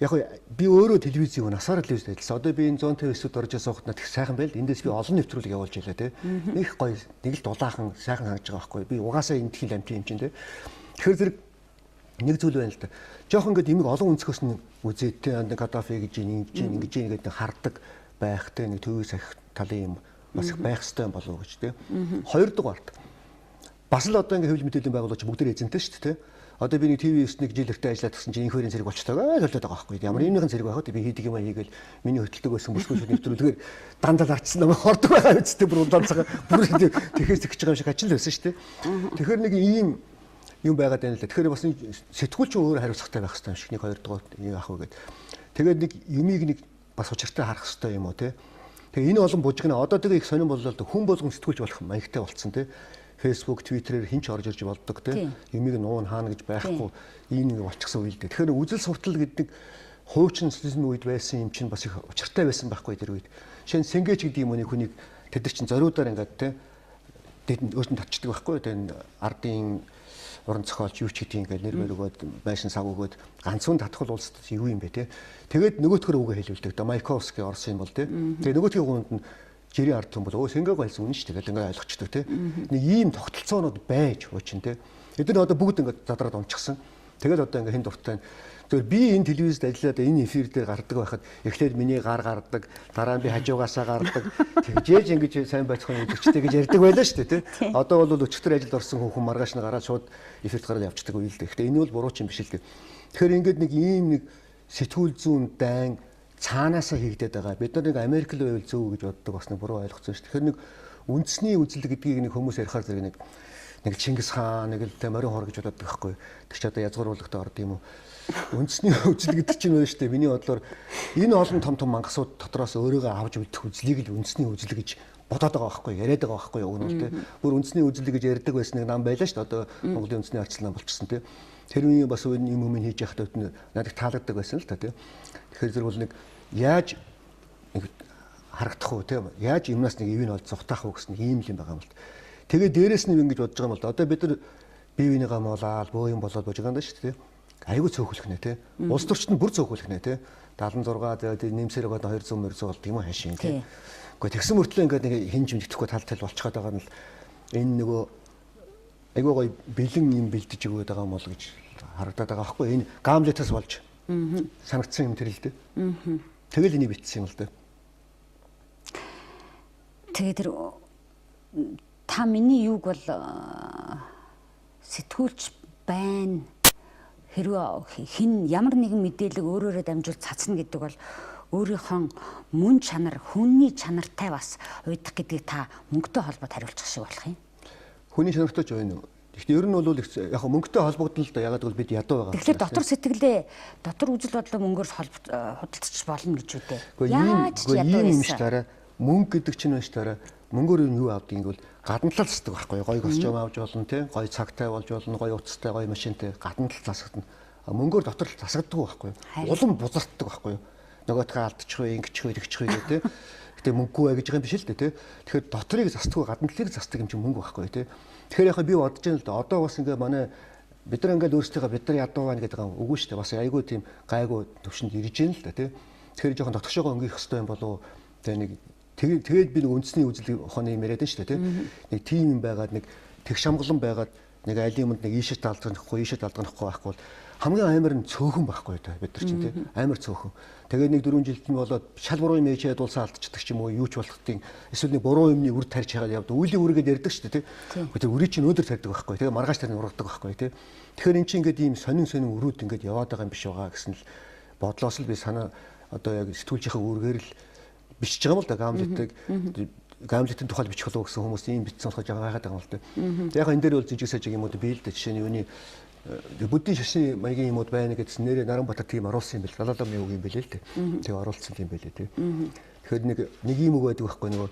Яг би өөрөө телевизийг насаараа телевизд ажилласан. Одоо би энэ 159-д орж ясаахт надад их сайхан байл. Эндээс би олон нэвтрүүлэг явуулж байлаа те. Нэг гоё, нэг л дулаахан, сайхан хангаж байгаа байхгүй. Би угаасаа энэ тхийл амт юм чинь те. Тэгэхээр зэрэг нэг зүйл байна л да. Жохон ингээд имийг олон өнцгөөс нь үзээд те Каддафи гэж ингэж ингээд хардаг байх те нэг төвөөс ахих талын юм бас их байх хэрэгтэй болов уу гэж те. Хоёрдугаарт бас л одоо ингээ хэвлэл мэдээллийн байгууллагч бүгд эзэнтэй шүү дээ. Одоо би нэг ТV-с нэг жил өртөө ажиллаад гэсэн чинь энэ хоёрын зэрэг болчихдог төлөөд байгаа байхгүй. Ямар нэгэн зэрэг байхад би хийдэг юм хийгээл миний хөдөлтөг байсан бүсгүй шүд нэвтрүүлгээр дандаа арчсан намайг хордог байгаа үсттэй бүр удаанцгаа бүр тэгэхээс тэгж байгаа юм шиг ажил байсан шүү дээ. Тэгэхээр нэг ийм юм байгаад байна л да. Тэгэхээр бас сэтгүүлч өөрөө хариуцлагатай байх хэрэгтэй юм шиг нэг хоёр дугаар юм ах уу гэдэг. Тэгээд нэг юмыг нэг бас учиртай харах хэрэгтэй юм уу те. Тэгээ энэ олон бужигна одоо тэгээ их сонирн боллоо л хүн болгон сэтгүүлч болох маягтай болцсон те. Facebook, Twitter-ээр хинч орж ирж болдог те. Юмыг нуун хаана гэж байхгүй ийм нэг болчихсон үйл дээ. Тэгэхээр үзэл суртал гэдэг хуучин социализмын үед байсан юм чинь бас их учиртай байсан байхгүй тэр үед. Жишээ нь Сэнгэж гэдэг юм уу хүнийг тэд нар чинь зориудаар ингээд те өөртөө татчихдаг байхгүй. Тэгээд ардын уран зохиолч юу ч гэдгийг ингээд нэр мөр өгөөд байшин сав өгөөд ганцхан татхал улсад юу юм бэ те. Тэгээд нөгөөтгөр үгээ хэлүүлдэг. Майковский Орсын бол те. Тэгээд нөгөөтгийн гунд нь жирийн ард түмэн бол Сэнгэг байлсан үнэн шүү дээ. Тэгэл ингээд ойлгочдөг те. Нэг ийм тогтолцоонууд байж уучин те. Эдгээр одоо бүгд ингээд задраад унчихсан. Тэгэл одоо ингээд хэн дуртай. Тэгэхээр би энэ телевизэд ажиллаад энэ эфир дээр гардаг байхад эхлээд миний гар гардаг, дараа нь би хажуугаасаа гардаг. Тэгжээж ингэж сайн байцхан үзэгчтэй гэж ярьдаг байлаа шүү дээ те. Одоо бол өчигдөр ажилд орсон хүн маргааш нь гараад шууд эфирт гараад явчихдаг үйл дээ. Гэхдээ энэ бол буруу ч юм биш л дээ. Тэгэхээр ингээд нэг ийм нэг сэтгүүл зүүн дайн цаанаасаа хийгдээд байгаа. Бид нар нэг Америк л байвал зөв гэж боддог бас нэг буруу ойлгоцсон шүү. Тэгэхээр нэг үндэсний үзэл гэдгийг нэг хүмүүс ярихаар зэрэг нэг Чингис хаан нэг л морин хор гэж боддог байхгүй. Тэр ч одоо язгууруулагт орд юм уу. Үндэсний үзэл гэдэг чинь байна шүү дээ. Миний бодлоор энэ олон том мангасууд дотроос өөрийгөө авч үлдэх үзлийг л үндэсний үзэл гэж бодоод байгаа байхгүй. Яриад байгаа байхгүй юу өнөө те. Бүр үндэсний үзэл гэж ярьдаг байсан нэг нам байлаа шүү дээ. Одоо Монголын үндэсний арчлал нам болчихсон те. Тэр үеийн бас юм хийж явахдаа надад таалагддаг байсан л та те. Тэгэхээр зэрэг бол нэг яаж харагдах уу те. Яаж юмнаас нэг ивэн ол зүхтаах уу гэсэн ийм л юм байгаа юм бол. Тэгээ дээрэс нь ингэж бодож байгаа юм бол одоо бид нар бие бинийгаа моолаад бөө юм болоод бож байгаа юм да шүү дээ. Айгуу цөөхөлөх нэ те. Улс төрчид бүр цөөхөлөх нэ те. 76 тэгээд нэмсээр байгаа 200 мөрзөө болд юм хаашийн те. Гэхдээ тэгсэн мөртлөө ингээд нэг хинж мэддэхгүй тал болчиход байгаа нь л энэ нөгөө айгуу гоё бэлэн юм бэлдэж өгöd байгаа юм бол гэж харагдаад байгаа байхгүй. Энэ гамлетаас болж санагдсан юм тэр л дээ. Тэгэл энийг битсэн юм л дээ. Тэгээ тэр та миний юуг бол сэтгүүлч байна. Хэрвээ хин ямар нэгэн мэдээлэл өөрөөрөө дамжуул цацна гэдэг бол өөрийнхөө мөн чанар, хүний чанартай бас уйдах гэдгийг та мөнгөтэй холбоод хариулчих шиг болох юм. Хүний чанартай ч байна уу? Гэхдээ ер нь бол яг мөнгөтэй холбогдно л да. Ягаад гэвэл бид ядуу байгаа. Тэгэхээр дотор сэтгэлээ, дотор үзэл бодлоо мөнгөөр худалдаж болно гэж үтэй. Яаж ч ядуу юм шүү дээ. Мөнгө гэдэг чинь байна шүү дээ. Мөнгөөр юу авдаг юм бол гадна талаас засдаг байхгүй. Гоё костюм авч болно те. Гоё цагтай болж болно. Гоё утастай, гоё машинтай гадна тал засагдана. Мөнгөөр дотор л засагддаг байхгүй. Улам бузартдаг байхгүй. Нөгөөдхөө алдчих вэ, ингэчих вэ, тэгчих вэ гэдэг те. Гэтэ мөнгөгүй бай гэж байгаа юм биш л дээ те. Тэгэхээр доторыг засдаг, гадна талыг засдаг юм чинь мөнгө байхгүй те. Тэгэхээр яхаа би бодож байна л да. Одоо бас ингээ манай бид нар ингээд өөрсдөө бид нар ядуу байна гэдэг байгаа үгүй шүү дээ. Бас айгүй тийм гайгүй төвшөнд ирж байна л да те. Тэгэхээр жоохон дотгошоогоо өнгөх хэвээр юм болов уу? Тэгээ нэг тэгээд би нэг үндэсний үзэл ухааны юм яриад шүү дээ те. Нэг тим юм байгаад нэг тэг шамглан байгаад нэг айлын юмд нэг ийшээ талдгахгүй, ийшээ талдгахгүй байхгүй бол хамгийн амар нь цөөхөн байхгүй та бид нар чинь те. Амар цөөхөн. Тэгээд нэг 4 жилд нь болоод шал буруу юм ээж ядуулсан алдчихдаг ч юм уу юу ч болохдیں۔ Эсвэл нэг буруу юмны үр тарьж хагаад явдаг. Үлийн үргээд ярьдаг шүү дээ те. Тэр үрийг чинь өөдөр тарьдаг байхгүй. Тэгээд маргааш тарьж ургадаг байхгүй те. Тэгэхээр эн чинь ингээд ийм сонин өрүүд ингээд яваад байгаа юм биш байгаа гэсэн л бодлоос л би санаа одоо яг сэтгүүлчийнхээ үүргээр л бичиж байгаа юм л да. Гамлетийн тухай бичих болов гэсэн хүмүүс ийм бичсэн болохоо жаахан хайхаад байгаа юм л да. Яг энэ дээр бол жижиг сажиг юмуд бий л да. Жишээ нь юуны буддийн шашны маягийн юмуд байна гэдсэн нэрээ Наранбатар тийм оруулсан юм бэл. Далаламын үг юм бэлээ л дээ. Тэг оруулсан юм бэлээ тий. Тэгэхээр нэг юм үг байдаг байхгүй нөгөө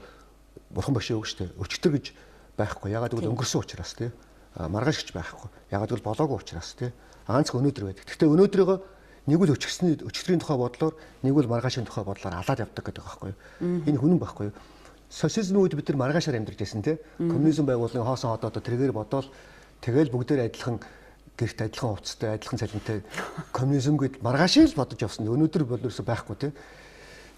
бурхан башаа үг штэ. Өчтөр гэж байхгүй. Ягаад гэвэл өнгөрсөн учраас тий. Маргааш гэж байхгүй. Ягаад гэвэл болоогүй учраас тий. Ганц өнөөдөр байдаг. Гэхдээ өнөөдрөөгөө нэг үл өчтөрийн тухай бодлоор нэг үл маргаашийн тухай бодлоор алаад явдаг гэдэг байхгүй. Энэ үнэн байхгүй. Социализмын үед бид нар маргаашаар амьдарч байсан тий. Коммунизм байгууллагын хоосон ходоод тэргээр бодоол тэгэл бүгдээр адилхан гэрт адилхан хувцастай, адилхан цалинтай коммунизм гэд маргаашийг л бодож явсан. Өнөөдөр бол ерөөсөй байхгүй тий.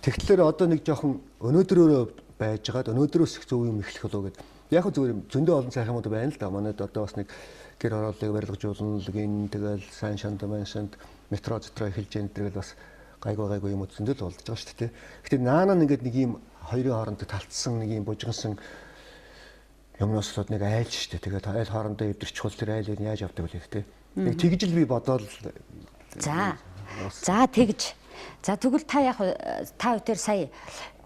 Тэгэхээр одоо нэг жоохон өнөөдрөөрөө байжгаад өнөөдрөөс их зөв юм эхлэх болов гэд. Яг зөв зөндөө олон сайхан юмуд байна л да. Манайд одоо бас нэг гэр хорооллыг барилгажуулна, гин тэгэл сайн шанд маншанд метро зэтрэ эхэлж энэ тэгэл бас гайгүй юмуд зөндөө л болдож байгаа шүү дээ тий. Гэтэ наанаа ингээд нэг юм хоёрын хооронд талцсан нэг юм бужигнсан юмнаас болоод нэг айлч штэ. Тэгээд айл хоорондоо эвдэрчхүүл тэр айлыг яаж авдаг вэ гэдэг. Нэг тэгж л би бодоод За тэгж. За тэгвэл та яг та хоёр сая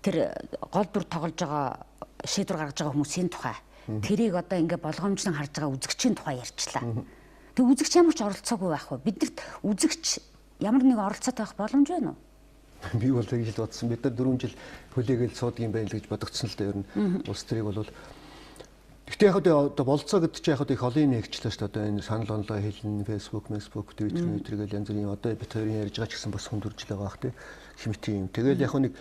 тэр гол дүр тоглож байгаа шийдвэр гаргаж байгаа хүмүүсийн тухай тэрийг одоо ингээ болгоомжлон харж байгаа үзэгчийн тухай ярьчлаа. Тэг үзэгч ямар ч оролцоогүй байх вэ? Биднэрт үзэгч ямар нэг оролцоотой байх боломж байна уу? Би бол тэгж л бодсон. Бид нар 4 жил хүлээгээл суудаг юм байна л гэж бодогдсон л дээ ер нь. Улс төрийг бол гэхдээ яг одоо болцоо гэдэг чинь яг их олон нэгчлээ шүү дээ. Одоо энэ санал онлоо хэлнэ, Facebook, Twitter гэл янз бүрийн одоо бид хоёрын ярьж байгаа ч гэсэн бас хүндүрж байгаа бах тий. Хэмтийн юм. Тэгэл яг нэг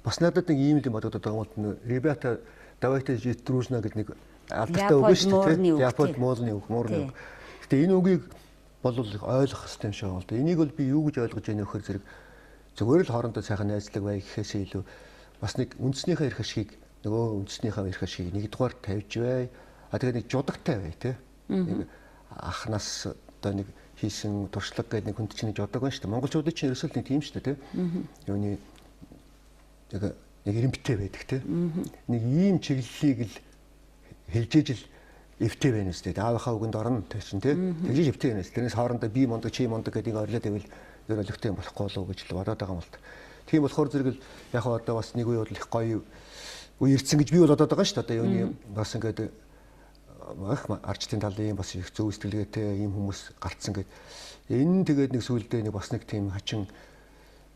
бас надад нэг ийм юм бодогдоод байгаа юм. Ребята давайте жить дружно гэдэг нэг алдартай үг шүү дээ. Японд моолны үг, муурны үг. Гэтэ энэ үгийг бол ойлгох хэрэгтэй юм шиг байна л да. Энийг бол би юу гэж ойлгож байна вэ гэхээр зүгээр л хоорондоо сайхан найзлаг бай гэхээсээ илүү бас нэг үндснийхээ эрх ашгийг нөгөө үндснийхээ эрх ашгийг нэгдүгээр тавьж бай. Тэгээ нэг жудагтай бай тий. Нэг ахнаас одоо нэг хийсэн туршлага гэдэг нэг хүнд чинь жудаг байна шүү дээ. Монголчуудын чинь ерөөсөө нэг тийм шүү дээ тий. Юуны нэг эренбитэй байдаг тий. Нэг ийм чиглэлийг л хэлж ижил эвтэй байна үстэй. Аавынхаа үгэнд орно тийм тий. Тэгж эвтэй байна. Тэрнээс хоорондоо би мундаг чи мундаг гэдэг орлоод ивэл ер нь өлегтэй болохгүй болов уу гэж л бодоод байгаа юм л та. Тийм болохоор зэрэг л яг одоо бас нэг үе бол их гоё үе ирсэн гэж би бол бодоод байгаа шүү дээ. Одоо юуны бас ингээд арчтын талын бас их зөв сэтгэлгээтэй ийм хүмүүс гарцсан гэд. Энэ тэгээд нэг сүулдэ нэг бас нэг тийм хачин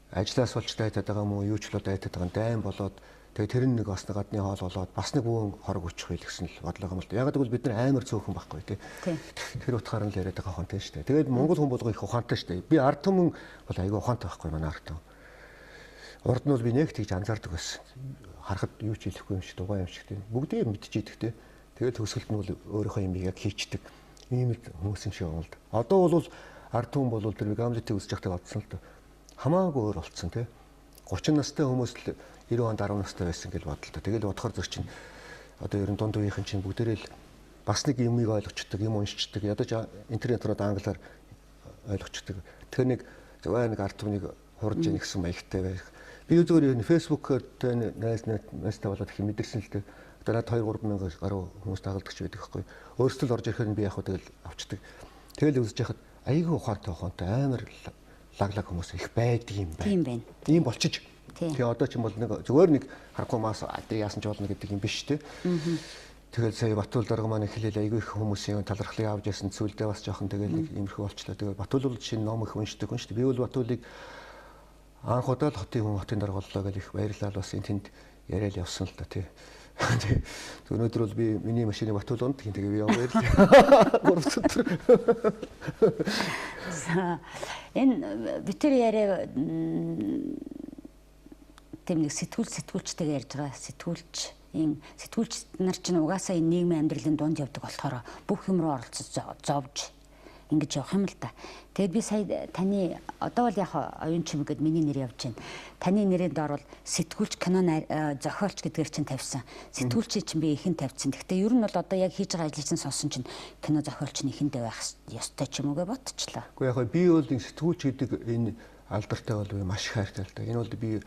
ажлаас болж тайтаад байгаа юм уу юу ч болоод тайтаад байгаа дайм болоод тэгээ тэр нэг бас нэг гадны хоол болоод бас нэг бөөн хорог өчөх байл гэсэн л бодлого юм л да. Яг гэвэл бид нар амар цөөхөн байхгүй тий. Тэр утгаараа л яриад байгаа ухаантай шүү дээ. Тэгээд монгол хүн болгоо их ухаантай шүү дээ. Би ард түмэн бол айгүй ухаантай байхгүй манай ард түмэн. Урд нь бол би нэг тэгж анзаардаг байсан. Харахад юу ч хэлэхгүй юм шиг дугаа юм шиг тий. Бүгдийг мэдчихийдэх тий. Тэгээд төгсгөлт нь бол өөрийнхөө юм яг хийчдэг. Ийм л хүмүүс юм шиг байна л да. Одоо бол ард түмэн бол тэр гамлетийг үзэж байхдаа бодсон л да. Хамаагүй өөр болцсон тий. 30 настай хүмүүс л 90 онд 10 настай байсан гэж бодлоо. Тэгэл бодохоор зөв чинь одоо ер нь дунд үеийнхэн чинь бүгдээрээ л бас нэг юмыг ойлгочдөг, юм уншчихдаг. Ядаж интернетээр англиар ойлгочдөг. Тэгэхээр нэг зөвхөн нэг ард түмнийг хурж ийн гэсэн маягтай байх. Би зүгээр энэ Facebook-оор найзтай болоод их мэдэрсэн л дээ. Одоо над 2-3 мянган гаруй хүмүүс дагалдагч байдаг байхгүй. Өөрсдөө л орж ирэхээр би яг хөө тэгэл авчдаг. Тэгэл үзэж яхад айгүй ухаантай амар лаглаг хүмүүс их байдаг юм байна. Тийм байна. Ийм болчих. Тэгээ одоо ч юм бол нэг зүгээр нэг харахгүй маас яасан ч болно гэдэг юм биш те. Тэгэл сая Батүл дарга маань хэлээл айгүй их хүмүүсийн талархлыг авч ясан зүйлдээ бас жоохон тэгэл нэг иймэрхүү болчлоо. Тэгээ Батүл бол шинэ ном их уншдаг хүн шүү дээ. Би бол Батүлыг анх удаа л хотын дарга боллоо гэж их баярлал бас тэнд яриад явсан л да тий. Өнөөдөр бол би миний машиныг Батүл унд тэгээ би яваа баярлалаа. 3 өдөр. Энэ битэр яриа тийм нэг сэтгүүлчтэйгээ ярьж байгаа сэтгүүлч нар чинь угаасаа энэ нийгмийн амьдралын дунд явдаг болохоор бүх юм руу оролцож зовж ингэж явах юм л та. Тэгэд би сая таны одоо бол яг оюун чимэг гэд миний нэр явж байна. Таны нэрийн доор бол сэтгүүлч кино зохиолч гэдгээр чинь тавьсан. Сэтгүүлчийг чинь би ихэн тавьсан. Гэхдээ ер нь бол одоо яг хийж байгаа ажлыг чинь сонсон чинь кино зохиолч нь ихэндээ байх ёстой ч юм уу гэж бодчихлоо. Гэхдээ яг би бол сэтгүүлч гэдэг энэ алдартай бол би маш хайртай л да. Энэ бол би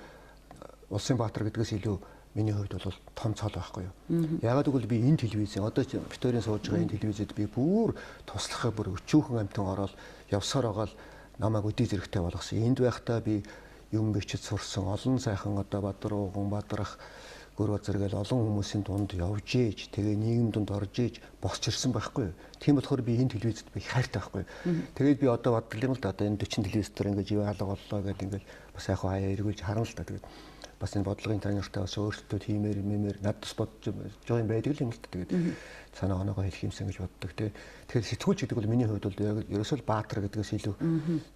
Улсын Баатар гэдгээс илүү миний хувьд бол том цол байхгүй юу. Яагаад гэвэл би энэ телевизэн одоо Викторийн сууж байгаа энэ телевизэд би бүр туслахаа бүр өчүүхэн амтан ороод явсаар байгаа л намайг өдий зэрэгтэй болгосон. Энд байхдаа би юм бичиж сурсан олон сайхан одоо Бадрууган Бадрах гөрөө зэрэгэл олон хүмүүсийн дунд явж ээж тэгээ нийгэм дунд орж ээж босч ирсэн байхгүй юу. Тийм болохоор би энэ телевизэд би хайртай байхгүй юу. Тэгээд би одоо бодлоо юм л да одоо энэ 40 телевизээр ингэж юу хаалга боллоо гэдэг ингээл бас яг хаяа эргүүлж харна л да. Тэгээд бас энэ бодлогын танилтай бас өөртөө тиймэр надад бас бодож байгаа юм байдаг юм л та. Тэгээд санаа оноогоо хэлэх юмсан гэж боддог тий. Тэгэхээр сэтгүүлч гэдэг бол миний хувьд бол яг ерөөсөө Баатар гэдгээс илүү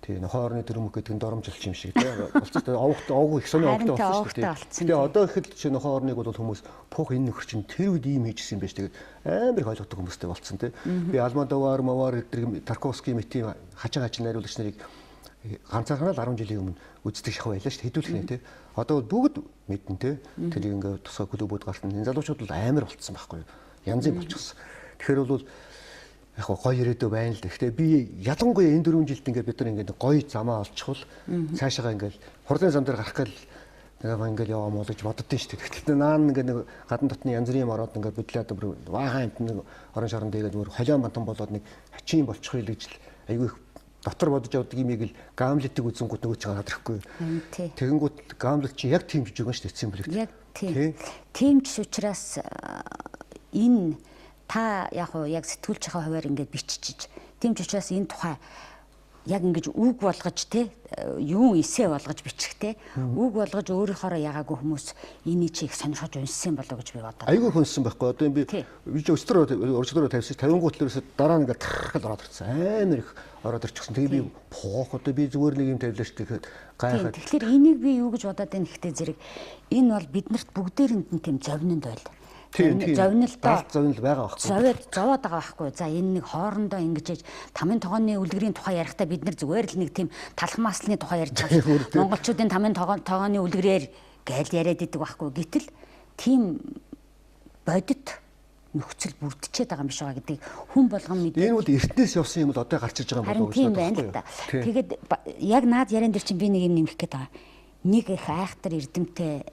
тий хоорны дөрмөг гэдэг нь доромжилч юм шиг тий. Болцтой овг их сони овгтой болсон шүү дээ. Тэгээ одоо ихэд чи хоорныг бол хүмүүс пух энэ нөхөр чинь тэр үед ийм хийжсэн юм байж тэгээд амар их ойлгодог хүмүүстэй болцсон тий. Би Алмадовар мавар гэдэг Тарковский мэтийн хажин найруулагч нарыг ганцаархнаа л 10 жилийн өмнө үздэг шахав байлаа шүү дээ. Хэдүүлэх нэ тий. Одоо бүгд мэднэ тий. Тэр ингээд тусгай клубүүд гартан энэ залуучууд бол амар болцсон байхгүй юу. Янзын болчихсон. Тэгэхээр бол яг гоё ирээдүй байна л да. Гэхдээ би ялангуяа энэ 4 жилд ингээд бид нар ингээд гоё замаа олчихвол цаашаага ингээд хурлын зам дээр гарах гал Тэгээ ингээл яваа муу гэж боддоо шүү дээ. Гэхдээ наан ингээд нэг гадна дотны янз бүрийн юм ороод ингээд бодлоод бүр ваахан амт нэг орон шоронд тэгээд бүр холион бантан болоод нэг хачин болчих хэл гэж айгүй их дотор бодож явдаг юмыг л Гамлетийг үзэнгүүт нөгөө ч гараад ирэхгүй. Тэгэнгүүт Гамлет чи яг тийм жиж байгаа шүү дээ эцсийн бүлэгт. Яг тийм. Тийм ч учраас энэ та яг сэтгүүлч байгаа хуваар ингээд бичиж тийм ч учраас энэ тухай яг ингэж үг болгож юу эсэ болгож бичих үг болгож өөрийнхоороо ягаагүй хүмүүс энийг чи их сонирхож унссан болоо гэж би бодоод. Айгүй хүнсэн байхгүй. Одоо би өстрөө уржлороо тавьсан 50 гутлөөс дараа нь ингээд тархал ороод ирсэн. Амар их ороод ирчихсэн. Тэгээ би поох одоо би зүгээр нэг юм тавилаа шүү дээ. Гайхаад. Тэгэхээр энийг би юу гэж бодоод байна гэхдээ зэрэг энэ бол биднэрт бүгдээрэнд нь тийм зовнинд байл. Зовнил байгаа байхгүй. Зовоод байгаа байхгүй. За энэ нэг хоорондоо ингэж тамийн тогооны үлгэрийн тухай ярихдаа бид нар зүгээр л нэг тийм талх маслны тухай ярьж байгаа. Монголчуудын тамийн тогооны үлгэрээр гээл яриад идэг байхгүй. Гэтэл тийм бодит нөхцөл бүрдчихэд байгаа юм биш байгаа гэдгийг хүн болгон мэдээ. Энэ бол эртнээс явсан юм бол одоо гарч ирж байгаа юм болов уу гэж байна. Тэгээд яг наад яриан дээр чинь би нэг юм нэмэх гээд байгаа. Нэг их айхтар эрдэмтэй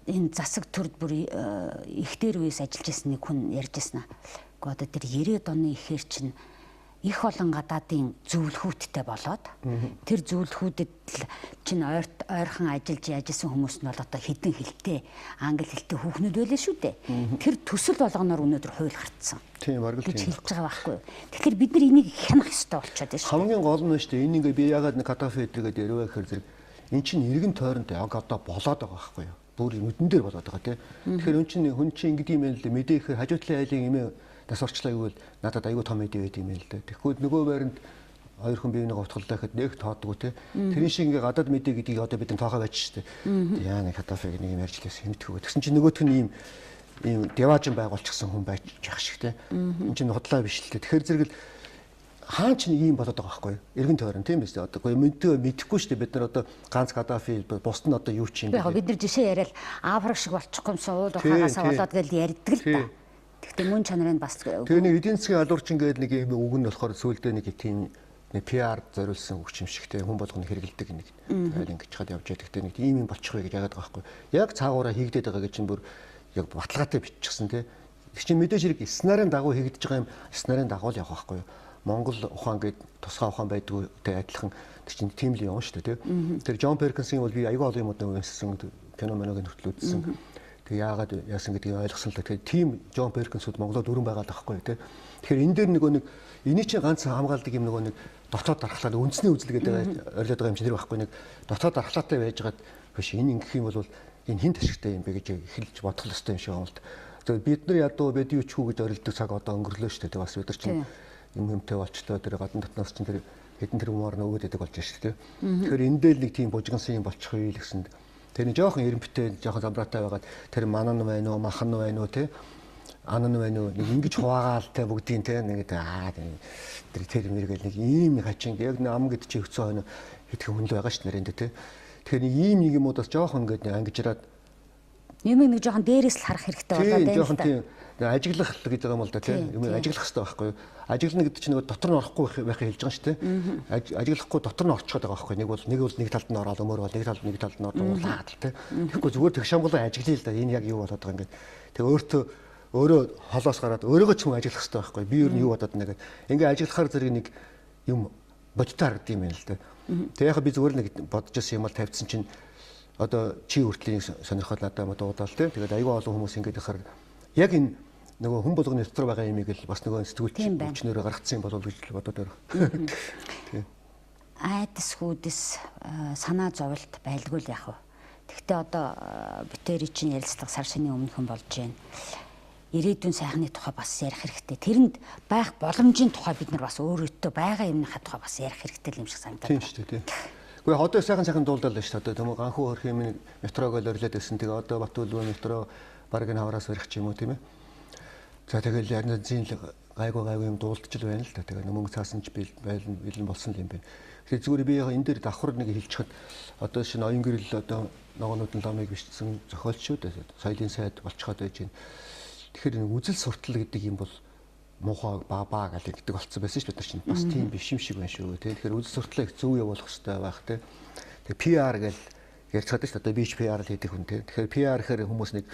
энэ засаг төрд бүр ихтер үеэс ажиллаж байсан нэг хүн ярьж байсан. Гэхдээ одоо тэр 90-ад оны ихээр чинь их олон гадаадын зөвлөхүүдтэй болоод тэр зөвлөхүүдэд чинь ойрхон ажиллаж яажсэн хүмүүс нь бол одоо хэдэн хэлтэй англи хэлтэй хүүхнүүд байлаа шүү дээ. Тэр төсөл болгоноор өнөөдөр хууль гарцсан. Тийм бараг л тийм хэлж байгаа байхгүй юу. Тэгэхээр бид нар энийг хянах ёстой болчиход байна шүү. Хамгийн гол нь шүү дээ. Энэ ингээ би ягаад нэг кадафе эдрэгээд яриа гэхээр зэрэг эн чинь иргэн тойронд яг одоо болоод байгаа байхгүй юу. Бүр нүдэн дээр болоод байгаа тийм. Тэгэхээр хүн чинь ингэдэг юм л мэдээ ихээр хажуутлын айлын эмээ нас орчлаа гэвэл надад аюу том мэдээ байд юм л дээ. Тэгэхгүй нөгөө байранд хоёр хүн биенийг утгалдаа гэхэд нэг тоодгүй тийм. Тэрийн шиг ингээ гадаад мэдээ гэдгийг одоо бид тоохоо байж штэ. Яа нэг кадафег нэг юм ярьж лээс хэмтгүү. Тэгсэн чинь нөгөөх нь ийм деважин байгуулчихсан хүн байж ах шиг тийм. Энд чинь худлаа биш л дээ. Тэгэхээр зэрэг л хаан ч нэг юм болоод байгаа байхгүй юу? Иргэн тойрон тийм биз дээ. Одоо мэдэхгүй шүү дээ. Бид нар одоо ганц Кадафи бусд нь одоо юу ч юм. Яг бид нар жишээ яриад Африк шиг болчихгүй юмсан уул ухаагаасаа болоод гэж ярьдаг л та. Гэхдээ мөн чанарын бас тэгээ нэг эдийн засгийн алуурчин гэдэг нэг юм үг нь болохоор сүүлдээ нэг тийм нэг PR зориулсан үг юм шигтэй хүн болгоно хэрэгэлдэг нэг ингэж хаад явж байгаа. Гэхдээ нэг ийм юм болчих вэ гэж яагаад байгаа байхгүй юу? Яг цаагаараа хийгдээд байгаа гэж чинь бүр яг баталгаатай биччихсэн тийм. Тэг чинь мэдээж хэрэг сценарын дагуу хийгдэж байгаа юм сценарын дагуу л явах байхгүй юу? Монгол ухаан гээд тусгай ухаан байдгүйтэй адилхан тэр чинь тийм л юм шүү дээ тийм. Тэр Джон Перкинсийн бол би аюул олон юмуд уншсан кино моногийн хүртэл үзсэн. Тэг яагаад яасан гэдгийг ойлгосон л да. Тэгэхээр тийм Джон Перкинсууд Монголд өргөн байгаа л байхгүй тийм. Тэгэхээр энэ дээр нөгөө нэг эний чинь ганц хамгаалдаг юм нөгөө нэг дотоод дархлаа үндэсний үзлэгээд орилоод байгаа юм чинь тэр байхгүй нэг дотоод дархлаатай байжгаад биш энэ ингэх юм бол энэ хин ташигтай юм бэ гэж эхэлж бодох хэрэгтэй юм шиг байна л да. Тэгээд бид нар ядуу бэдүү ч хүү гэж орилдог цаг одоо өнгөрлөө шүү дээ. Бас бид нар чинь юмтэй болчлоо тэр гадна дотноос чинь тэр хэдэн тэрбумаар нөгөөд идэг болж шүү дээ. Тэгэхээр энэ дээр нэг тийм бужигнсан юм болчих үйл гэсэнд тэр жоохон эрэмбтэй жоохон замбраатай байгаад тэр манан байна уу махан байна уу те анан байна уу нэг ингэж хуваагаал те бүгдийн те нэг тэр мэргээл нэг ийм хачин яг ам гэд чи хөцөө хойно хэдхэн хүн л байгаа ш нэрэндээ те тэгэхээр нэг ийм нэг юмудаас жоохон ингэж ангижраад юм нэг жоохон дээрээс л харах хэрэгтэй болоод байна. Жоохон тийм ажиглах гэж байгаа юм л да тийм. Юм ажиглах хэрэгтэй байхгүй юу? Ажиглана гэдэг чинь нөгөө дотор нь орохгүй байхыг хэлж байгаа шүү дээ. Ажиглахгүй дотор нь орчиход байгаа байхгүй юу? Нэг бол нэг талд нь ороод өмөр бол нэг талд нь ороод уулаад л тийм. Тэгэхгүй зүгээр тэгшамглаа ажиглая л да. Энэ яг юу болоод байгаа юм гээд. Тэг өөрөө холоос гараад өөрийгөө ч юм ажиглах хэрэгтэй байхгүй юу? Би юу юу бодоод нэгээд ингээ ажиглахаар зэрэг нэг юм бодтой харагдсан юм байна л да. Тэг яхаа би зүгээр нэг бодож байсан юм бол тавьчихсан чинь одоо чи хүртлийн сонирхол надад дуудаал тийм. Тэгээд аюул олон хүмүүс ингэж ихаар яг энэ нөгөө хүн болгоны дотор байгаа юмыг л бас нөгөө сэтгүүлч хүчнөөрөө гаргацсан юм болов гэж бодоод байна. Тийм. Айдасгүйдэс санаа зовлт байлгүй л яах вэ? Гэхдээ одоо битэрий чинь ярилцлага сар шинийн өмнөхөн болж байна. Ирээдүйн сайхны тухай бас ярих хэрэгтэй. Тэрэнд байх боломжийн тухай бид нар бас өөрөөдөө байгаа юмныхаа тухай бас ярих хэрэгтэй юм шиг санагдаад байна. Тийм шүү дээ. Гэхдээ одоо сайхан дуулдал л шүү дээ. Одоо ганхуу хөрхийн метрог л орлоод байсан. Тэгээ одоо Батүлбаа метро бараг н хавраас барих ч юм уу тийм ээ. За тэгэл яг зин гайгүй юм дуулдаж л байна л да. Тэгээ мөнгө цаасан ч бэлэн болсон юм байна. Тэгэхээр зүгээр би энэ дээр давхар нэг хэлчиххэд одоо шинэ оюун гэрэл одоо ногоонууд нь ламыг бичсэн зохиолчуд соёлын сайд болцоход байж байна. Тэгэхээр нэг үзэл суртал гэдэг юм бол муухай баа гэдэг болцсон байсан шүү дээ чинь бас тийм биш юм шиг байна шүү. Тэгэхээр үзэл суртлаа их зөв явуулах хэрэгтэй байх тийм. Тэгээ PR гэл ярьж чаддаг шүү дээ. Одоо бич PR л хийдэг хүн те. Тэгэхээр PR гэхээр хүмүүс нэг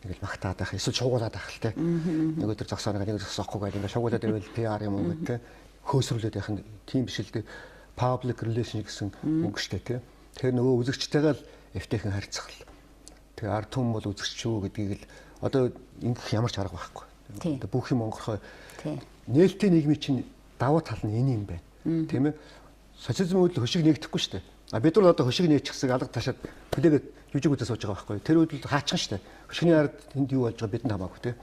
ингээл магтаад байх, эсвэл шуугуулад байх л те. Нэг өдөр зогсоо нэг зогсоохгүй гэл ингээд шуугуулад байвал PR юм уу гэдэг те. Хөөсрүүлээд байх нь тийм биш л те. Public relation гэсэн үг шүү дээ те. Тэгэхээр нөгөө үзэгчтэйгээ л эвтэйхэн харьцах л. Тэгээ ард түмэн бол үзэгч шүү гэдгийг л одоо ингэх ямар ч арга байхгүй. Одоо бүх юм онгорхой. Нээлттэй нийгмийн чинь давуу тал нь энэ юм байна. Тийм ээ. Социализмын үед л хөшиг нээгдэхгүй шүү дээ. Бид нар одоо хөшиг нээчихсэг алга ташаад хүлээгээд жүжиг үзэж сууж байгаа байхгүй. Тэр үед л хаачихсан шүү дээ. Хөшигний ард тэнд юу болж байгаа бидэнд хамаагүй те.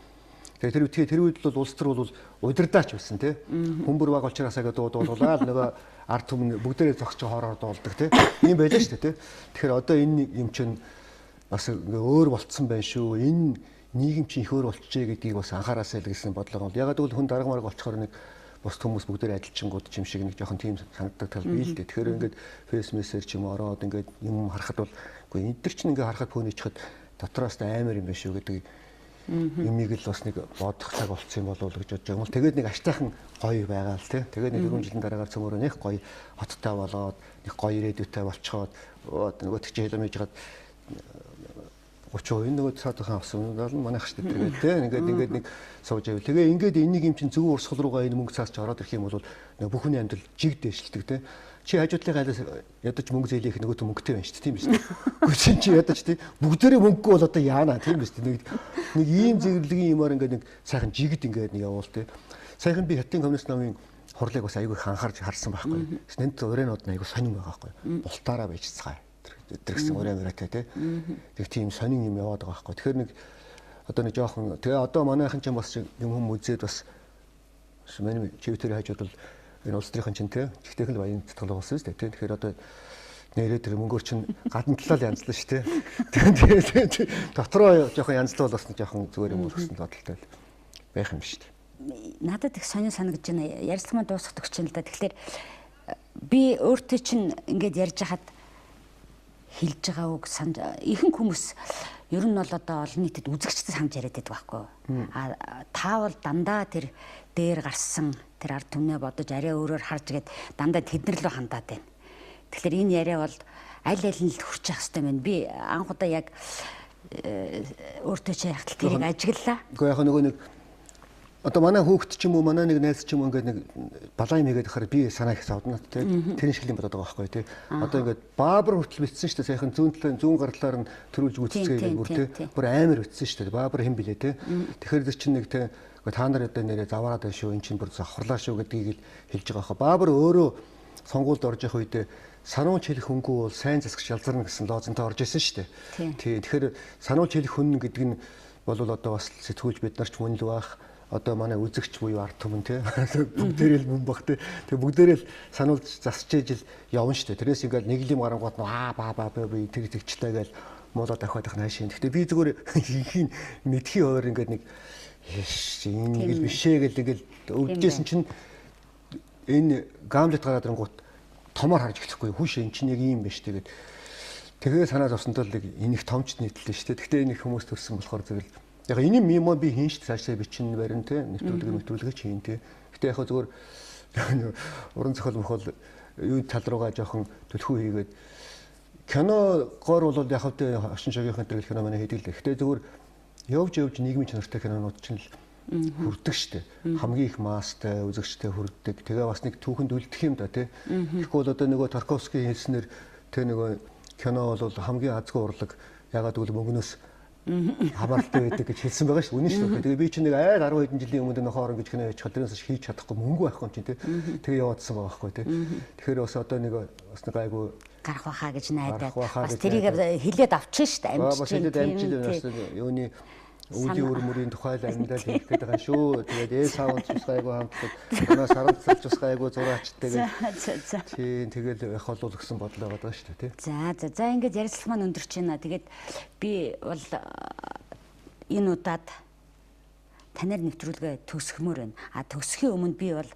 Тэгээ тэр үед бол улс төр бол удирдаач байсан те. Хүмбэр баг олчраасаа гэдэг дуулуулаад нөгөө ард түмэн бүгдээрээ зогсож хоороор дуулдаг те. Ийм байлаа шүү дээ те. Тэгэхээр одоо энэ юм чинь бас өөр болцсон байна шүү. Энэ нийгэм чинь их өөр болчихжээ гэдгийг бас анхаараасай л гэсэн бодлого бол. Ягаад гэвэл хүн дарга марга болчихоор нэг бус хүмүүс бүгдээрээ ажилчингууд юм шиг нэг жоохон тийм санагддаг тал бий л дээ. Тэгэхээр ингээд фэйсмэсээр ч юм ороод ингээд юм харахад бол үгүй энэ төр чинь ингээд харахад пөнийчхэд дотроос амар юм байна шүү гэдэг юмыг л бас нэг бодох цаг болцсон юм болов уу гэж бодож байгаа юм. Тэгээд нэг аштайхан гоё байгаа л тий. Тэгээд нэг 4 жилийн дараагаар цөмөрөө нэг гоё хоттой болоод нэг гоё ирээдүйтэй болцоход нөгөө тэг чи хэлмэж жагаад 30% нөгөө цаадхан авсан бол манайх штэ тэгээд тий. Ингээд нэг сууж байв. Тэгээ ингээд энийг юм чин зөв урсгал руугаа энэ мөнгө цаас ч ороод ирэх юм бол нөгөө бүхний амьдрал жиг дэвшилдэг тий. Чи хажуудлын гайлаас ядаж мөнгө зээлэх нөгөөт мөнгөтэй байна шүү дээ тийм биз дээ. Гэхдээ чи ядаж тий бүгдээрээ мөнгөгүй бол одоо яана тийм биз дээ. Нэг ийм зэрлэгийн юмар ингээд нэг сайхан жигд ингээд нэг явуул тий. Сайхан би хятадын коммунист намын хурлыг бас айгүй анхаарч харсан байхгүй. Студент урианууд нь айгүй сонирн байгаа байхгүй. Бултаараа байжцгаая. Тэр гэсэн уриан мөрөтэй тий. Тэг тийм сонин юм яваад байгаа байхгүй. Тэгэхээр нэг одоо нэг жоохон тэгээ одоо манайхан ч бас юм хүм үзээд бас манай чивтэр хажууд бол энэ улс төрийн чинь тий чихтэйхэн л баян татгалгаа болсон шүү дээ тий. Тэгэхээр одоо нэрээ тэр мөнгөөр чинь гадна талаа янзлаа шүү тий. Тэгээд дотроо жоохон янзлал бол бас жоохон зүгээр юм болсон бодолтой байх юм шүү дээ. Надад их сонир санагдаж байна. Ярилцлага дуусах төгсөж байна л да. Тэгэхээр би өөртөө чинь ингээд ярьж хахад хэлж байгаа үг санаж ихэнх хүмүүс ер нь бол одоо олон нийтэд үзэгчдэд санаж яриад байдаг байхгүй. Та бол дандаа тэр дээр гарсан тэр ард түмнээ бодож арай өөрөөр харж гээд дандаа тэднэр лөө хандаад байна. Тэгэхээр энэ яриа бол аль аль нь л хүрч явах хэрэгтэй байна. Би анх удаа яг өөртөө чи ярихтал тэрийг ажиглалаа. Гэхдээ яг нөгөө нэг одоо манай хүүхэд ч юм уу манай нэг найз ч юм уу ингээд нэг балаа юм хийгээд ахаар би санаа их савдна тий. Тэрний шиг юм бодоод байгаа байхгүй тий. Одоо ингээд баабар хүртэл битсэн шүү дээ. Сайхан зүүн гарлаар нь төрүүлж гүйцэцгээгээд бүр тий. Бүр амар битсэн шүү дээ. Баабар хэм билээ тий. Тэгэхээр тэр чинь нэг тий та нар одоо нэрээ заваараад байна шүү. Эн чинь бүр завхарлаа шүү гэдгийг л хэлж байгаа хаа. Баабар өөрөө сонгуульд орж явах үедээ сануулж хэлэх хөнгөө бол сайн засагч ялзарна гэсэн лозунтай орж исэн шүү дээ. Тий. Тэгэхээр сануулж хэлэх хүн гэдэг нь бол одоо бас сэтгүүлч бид нар ч мөн л байх. Одоо манай үзэгч буюу ард түмэн тий бүгдээрээ л мөн баг тий. Тэгээ бүгдээрээ л сануулж засч ижил явна шүү дээ. Тэрнээс ингээд нэг юм гарангууд би тэр тэгчлээ гээл муулаад авах наашийн. Гэхдээ би зүгээр ихийг мэдхийн өөр ингээд нэг энэ ингээл бишээ гэл ингээл өвдөжсэн чинь энэ гамлет гараад ирэнгуут томоор харж эхлэхгүй хүш эн чинь яг юм биш тэгээд тэгээ санаа зовсонтой л энийг томч нийтлээ шүү дээ. Гэхдээ энэ хүмүүс төрсөн болохоор зөвл яг энэ юм би хийн шүү цаашаа бичин барин те нэвтрүүлгээ хийн те. Гэтэ яг зүгээр уран зохиол мохол юу тал руугаа жоохон төлхөө хийгээд киногоор бол яг тэ орчин шогийнхын тэр кино манай хийдэг л. Гэтэ зүгээр явж нийгмийн чанартай кинонууд чинь л хүрдэг штэ. Хамгийн их маастай үзэгчтэй хүрдэг. Тэгээ бас нэг түүхэнд үлдэх юм да те. Тэгэхгүй бол одоо нөгөө Тарковский хэлснээр тэ нөгөө кино бол хамгийн азгүй урлаг ягаад гэвэл мөнгнөөс хамааралтай байдаг гэж хэлсэн байгаа шүү. Үнэн шүү. Тэгээ би чинь нэг айл 10 хэдэн жилийн өмнө нөхөр ингэж кино хийж чадраас хийж чадахгүй мөнгө байхгүй юм чинь тий. Тэгээ яваадсан байгаа байхгүй тий. Тэгэхээр бас одоо нэг бас нэг айгу гарах байхаа гэж найдаад бас тэрийг хилээд авчихсан шүү дээ. Амжилт. Бас хилээд амжилт юуны үүдийн өрмөрийн тухай л амьдал хэлэх гээд байгаа шүү. Тэгээд саунд цусгайгуу хамтлаг манай сарамцалж цусгайгуу зураачтай гэж. Тэгэл яг болов гэсэн бодлоо байгаа шүү дээ тий. За ингээд ярилцлага маань өндөрч байна. Тэгээд би бол энэ удаад танаар нэвтрүүлгээ төгсгмөр байна. Төгсөхийн өмнө би бол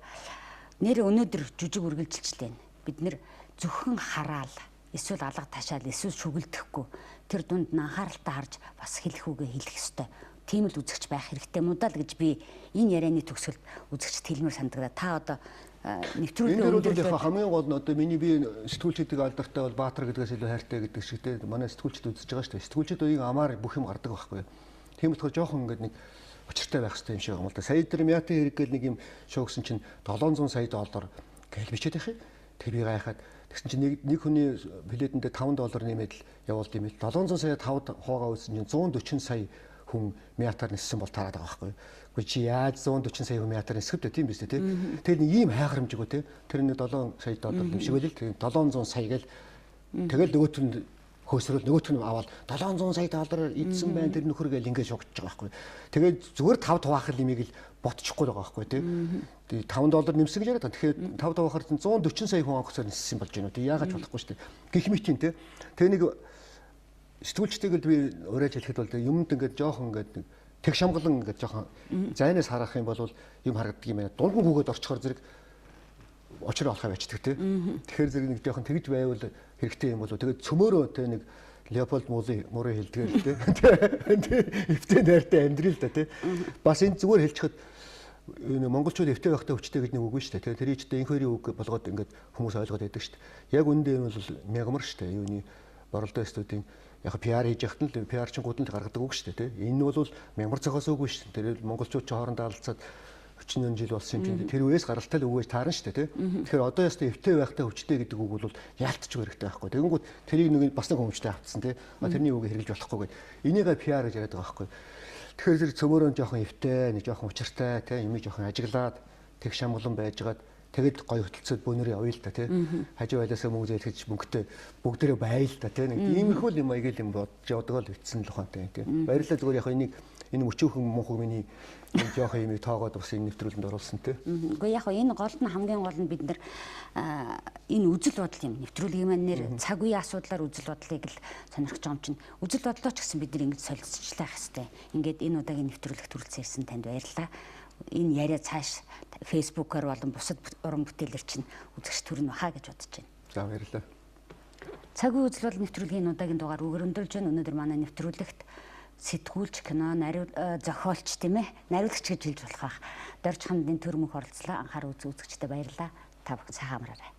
нэр өнөөдөр жүжиг үргэлжилжлээ. Бид нэр зөвхөн хараал эсвэл алга ташаал эсвэл шүглдэхгүй тэр дунд нь анхааралтай харж бас хэлэх үгээ хэлэх ёстой. тийм л үзэгч байх хэрэгтэй муу даа л гэж би энэ ярианы төгсгөлд үзэгчд хэлмээр санагдаа. Та одоо нэвтрүүлгийн өндөрлөл хамгийн гол нь одоо миний би сэтгүүлчдийн алдартай бол Баатар гэдгээс илүү хайртай гэдэг шиг те манай сэтгүүлчд үзэж байгаа шүү дээ. Сэтгүүлчд үеийн амаар бүх юм гардаг байхгүй. Тийм болохоор жоохон ингээд нэг учиртай байх хэрэгтэй юм шиг юм л да. Сая дээр Мятын хэрэг гэл нэг юм шуугсан чинь $700 сая гэж бичээд байх юм. Тэр би гайхаад тэгсэн чинь нэг хүний билетэндээ $5 нэмээд л явуулд юм л 700 сая 5 хуугаа үзсэн чинь 140 сая хүн Мятаар ниссэн бол тараад байгаа байхгүй. Гэхдээ чи яаж 140 сая хүн Мятаар нисэхвэ тийм биз дээ. Тэр нэг ийм хайхрамжгүй те. Тэр нэг $7 сая юм шиг байл л 700 сая гэл тэгэл нөгөөт нь хөөсрөл нөгөөт нь аваад $700 сая идсэн байна тэр нөхөр гэл ингээд шогдож байгаа байхгүй. Тэгээд зүгээр 5 хуваах имийг л ботчихгүй байгаа байхгүй тий. Тэгээ $5 нэмсэн гэж яриад. Тэгэхээр 5 хуваахаар 140 сая хүн онгоцоор ниссэн болж байна уу. Тэг яагаад болохгүй шүү дээ. Гэх мэт юм тий. Тэгээ нэг сэтгүүлчтэйг л би урайж хэлэхэд бол юмд ингээд жоохон ингээд тэг шамглан ингээд жоохон зайнаас харах юм бол юм харагддаг юм байна. Дунд нь хүүгээд орчхоор зэрэг очроо олохоо байцдаг тий. Тэгэхээр зэрэг нэг жоохон тэгж байвал хэрэгтэй юм болов. Тэгээд цөмөөрөө тий нэг Леопольд мөрөө хэлдгээр л тий. Эвтэй найртай амьдрил да тий. Бас энэ зүгээр хэлчиххэд энэ монголчууд эвтэй байхтай хүчтэй гэж нэг үг шүү дээ. Тэр ийчтэй энэ хоёрын үг болгоод ингээд хүмүүс ойлгоод байдаг шүү дээ. Яг үндэ энэ бол мягмар шүү дээ. Юуны боролдоо студийн яг PR хийж яхад нь PR чингууд нь гаргадаг үг шүү дээ. Энэ бол мягмар цохоос үгүй шүү дээ. Тэр монголчууд ч хоорондоо алцаад 40 жил болсон юм чинь тэр үеэс гаралтай л үгээс таарна шүү дээ. Тэгэхээр одоо ястаа эвтэй байхтай хүчтэй гэдэг үг бол яалтчих хэрэгтэй байхгүй. Тэгэнгүүт тэрийг нэг бас нэг хүмүүжтэй автсан тий. Тэрний үгийг хэрэглэж болохгүй гэдэг. Энийг PR гэж яриад байгаа байхгүй. Тэгэхээр зэрэг цөмөрөө жоохон эвтэй, нэг жоохон учиртай тий юмыг жоохон ажиглаад тэг шамглан байжгаад тэгэд гоё хөтөлцөд бөөнөрөө явъя л та тий. Хажуу байлаасаа мөнгө зээлгэж мөнгөтэй бүгдээрээ байя л та тий. Нэг иймэрхүү юм аяг юм бодож явдаг л битсэн л ухаантай тий. Баярлалаа зүгээр яг энийг энэ өчөөхөн муухай миний жоох юмыг тоогоод бас энэ нэвтрүүлэнд оруулсан тий. Үгүй яг энэ гол нь хамгийн гол нь бид нар энэ үзэл бодол юм. Нэвтрүүлгийн маань нэр цаг үеийн асуудлаар үзэл бодлыг л сонирхож байгаа юм чинь үзэл бодлоо ч гэсэн бид нар ингэж солилцчлаа хэвчтэй. Ингээд энэ удаагийн нэвтрүүлэгт хүрэлцэн ирсэн танд баярлалаа. Энэ яриа цааш фэйсбүүкээр болон бусад уран бүтээлэр чинь үзэгч төрнө хаа гэж бодож байна. За баярлалаа. Цаг үе үзэл бодол нэвтрүүлгийн удаагийн дугаар өгөрөндөлж байна. Өнөөдөр манай нэвтрүүлэгт сэтгүүлч, кино, зохиолч тийм ээ, нариулагч гэж хэлж болох ах. Дорж хандын төр мөх оролцлоо. Анхаар үзэгчдэд баярлалаа. Та бүхэн сайхан амраарай.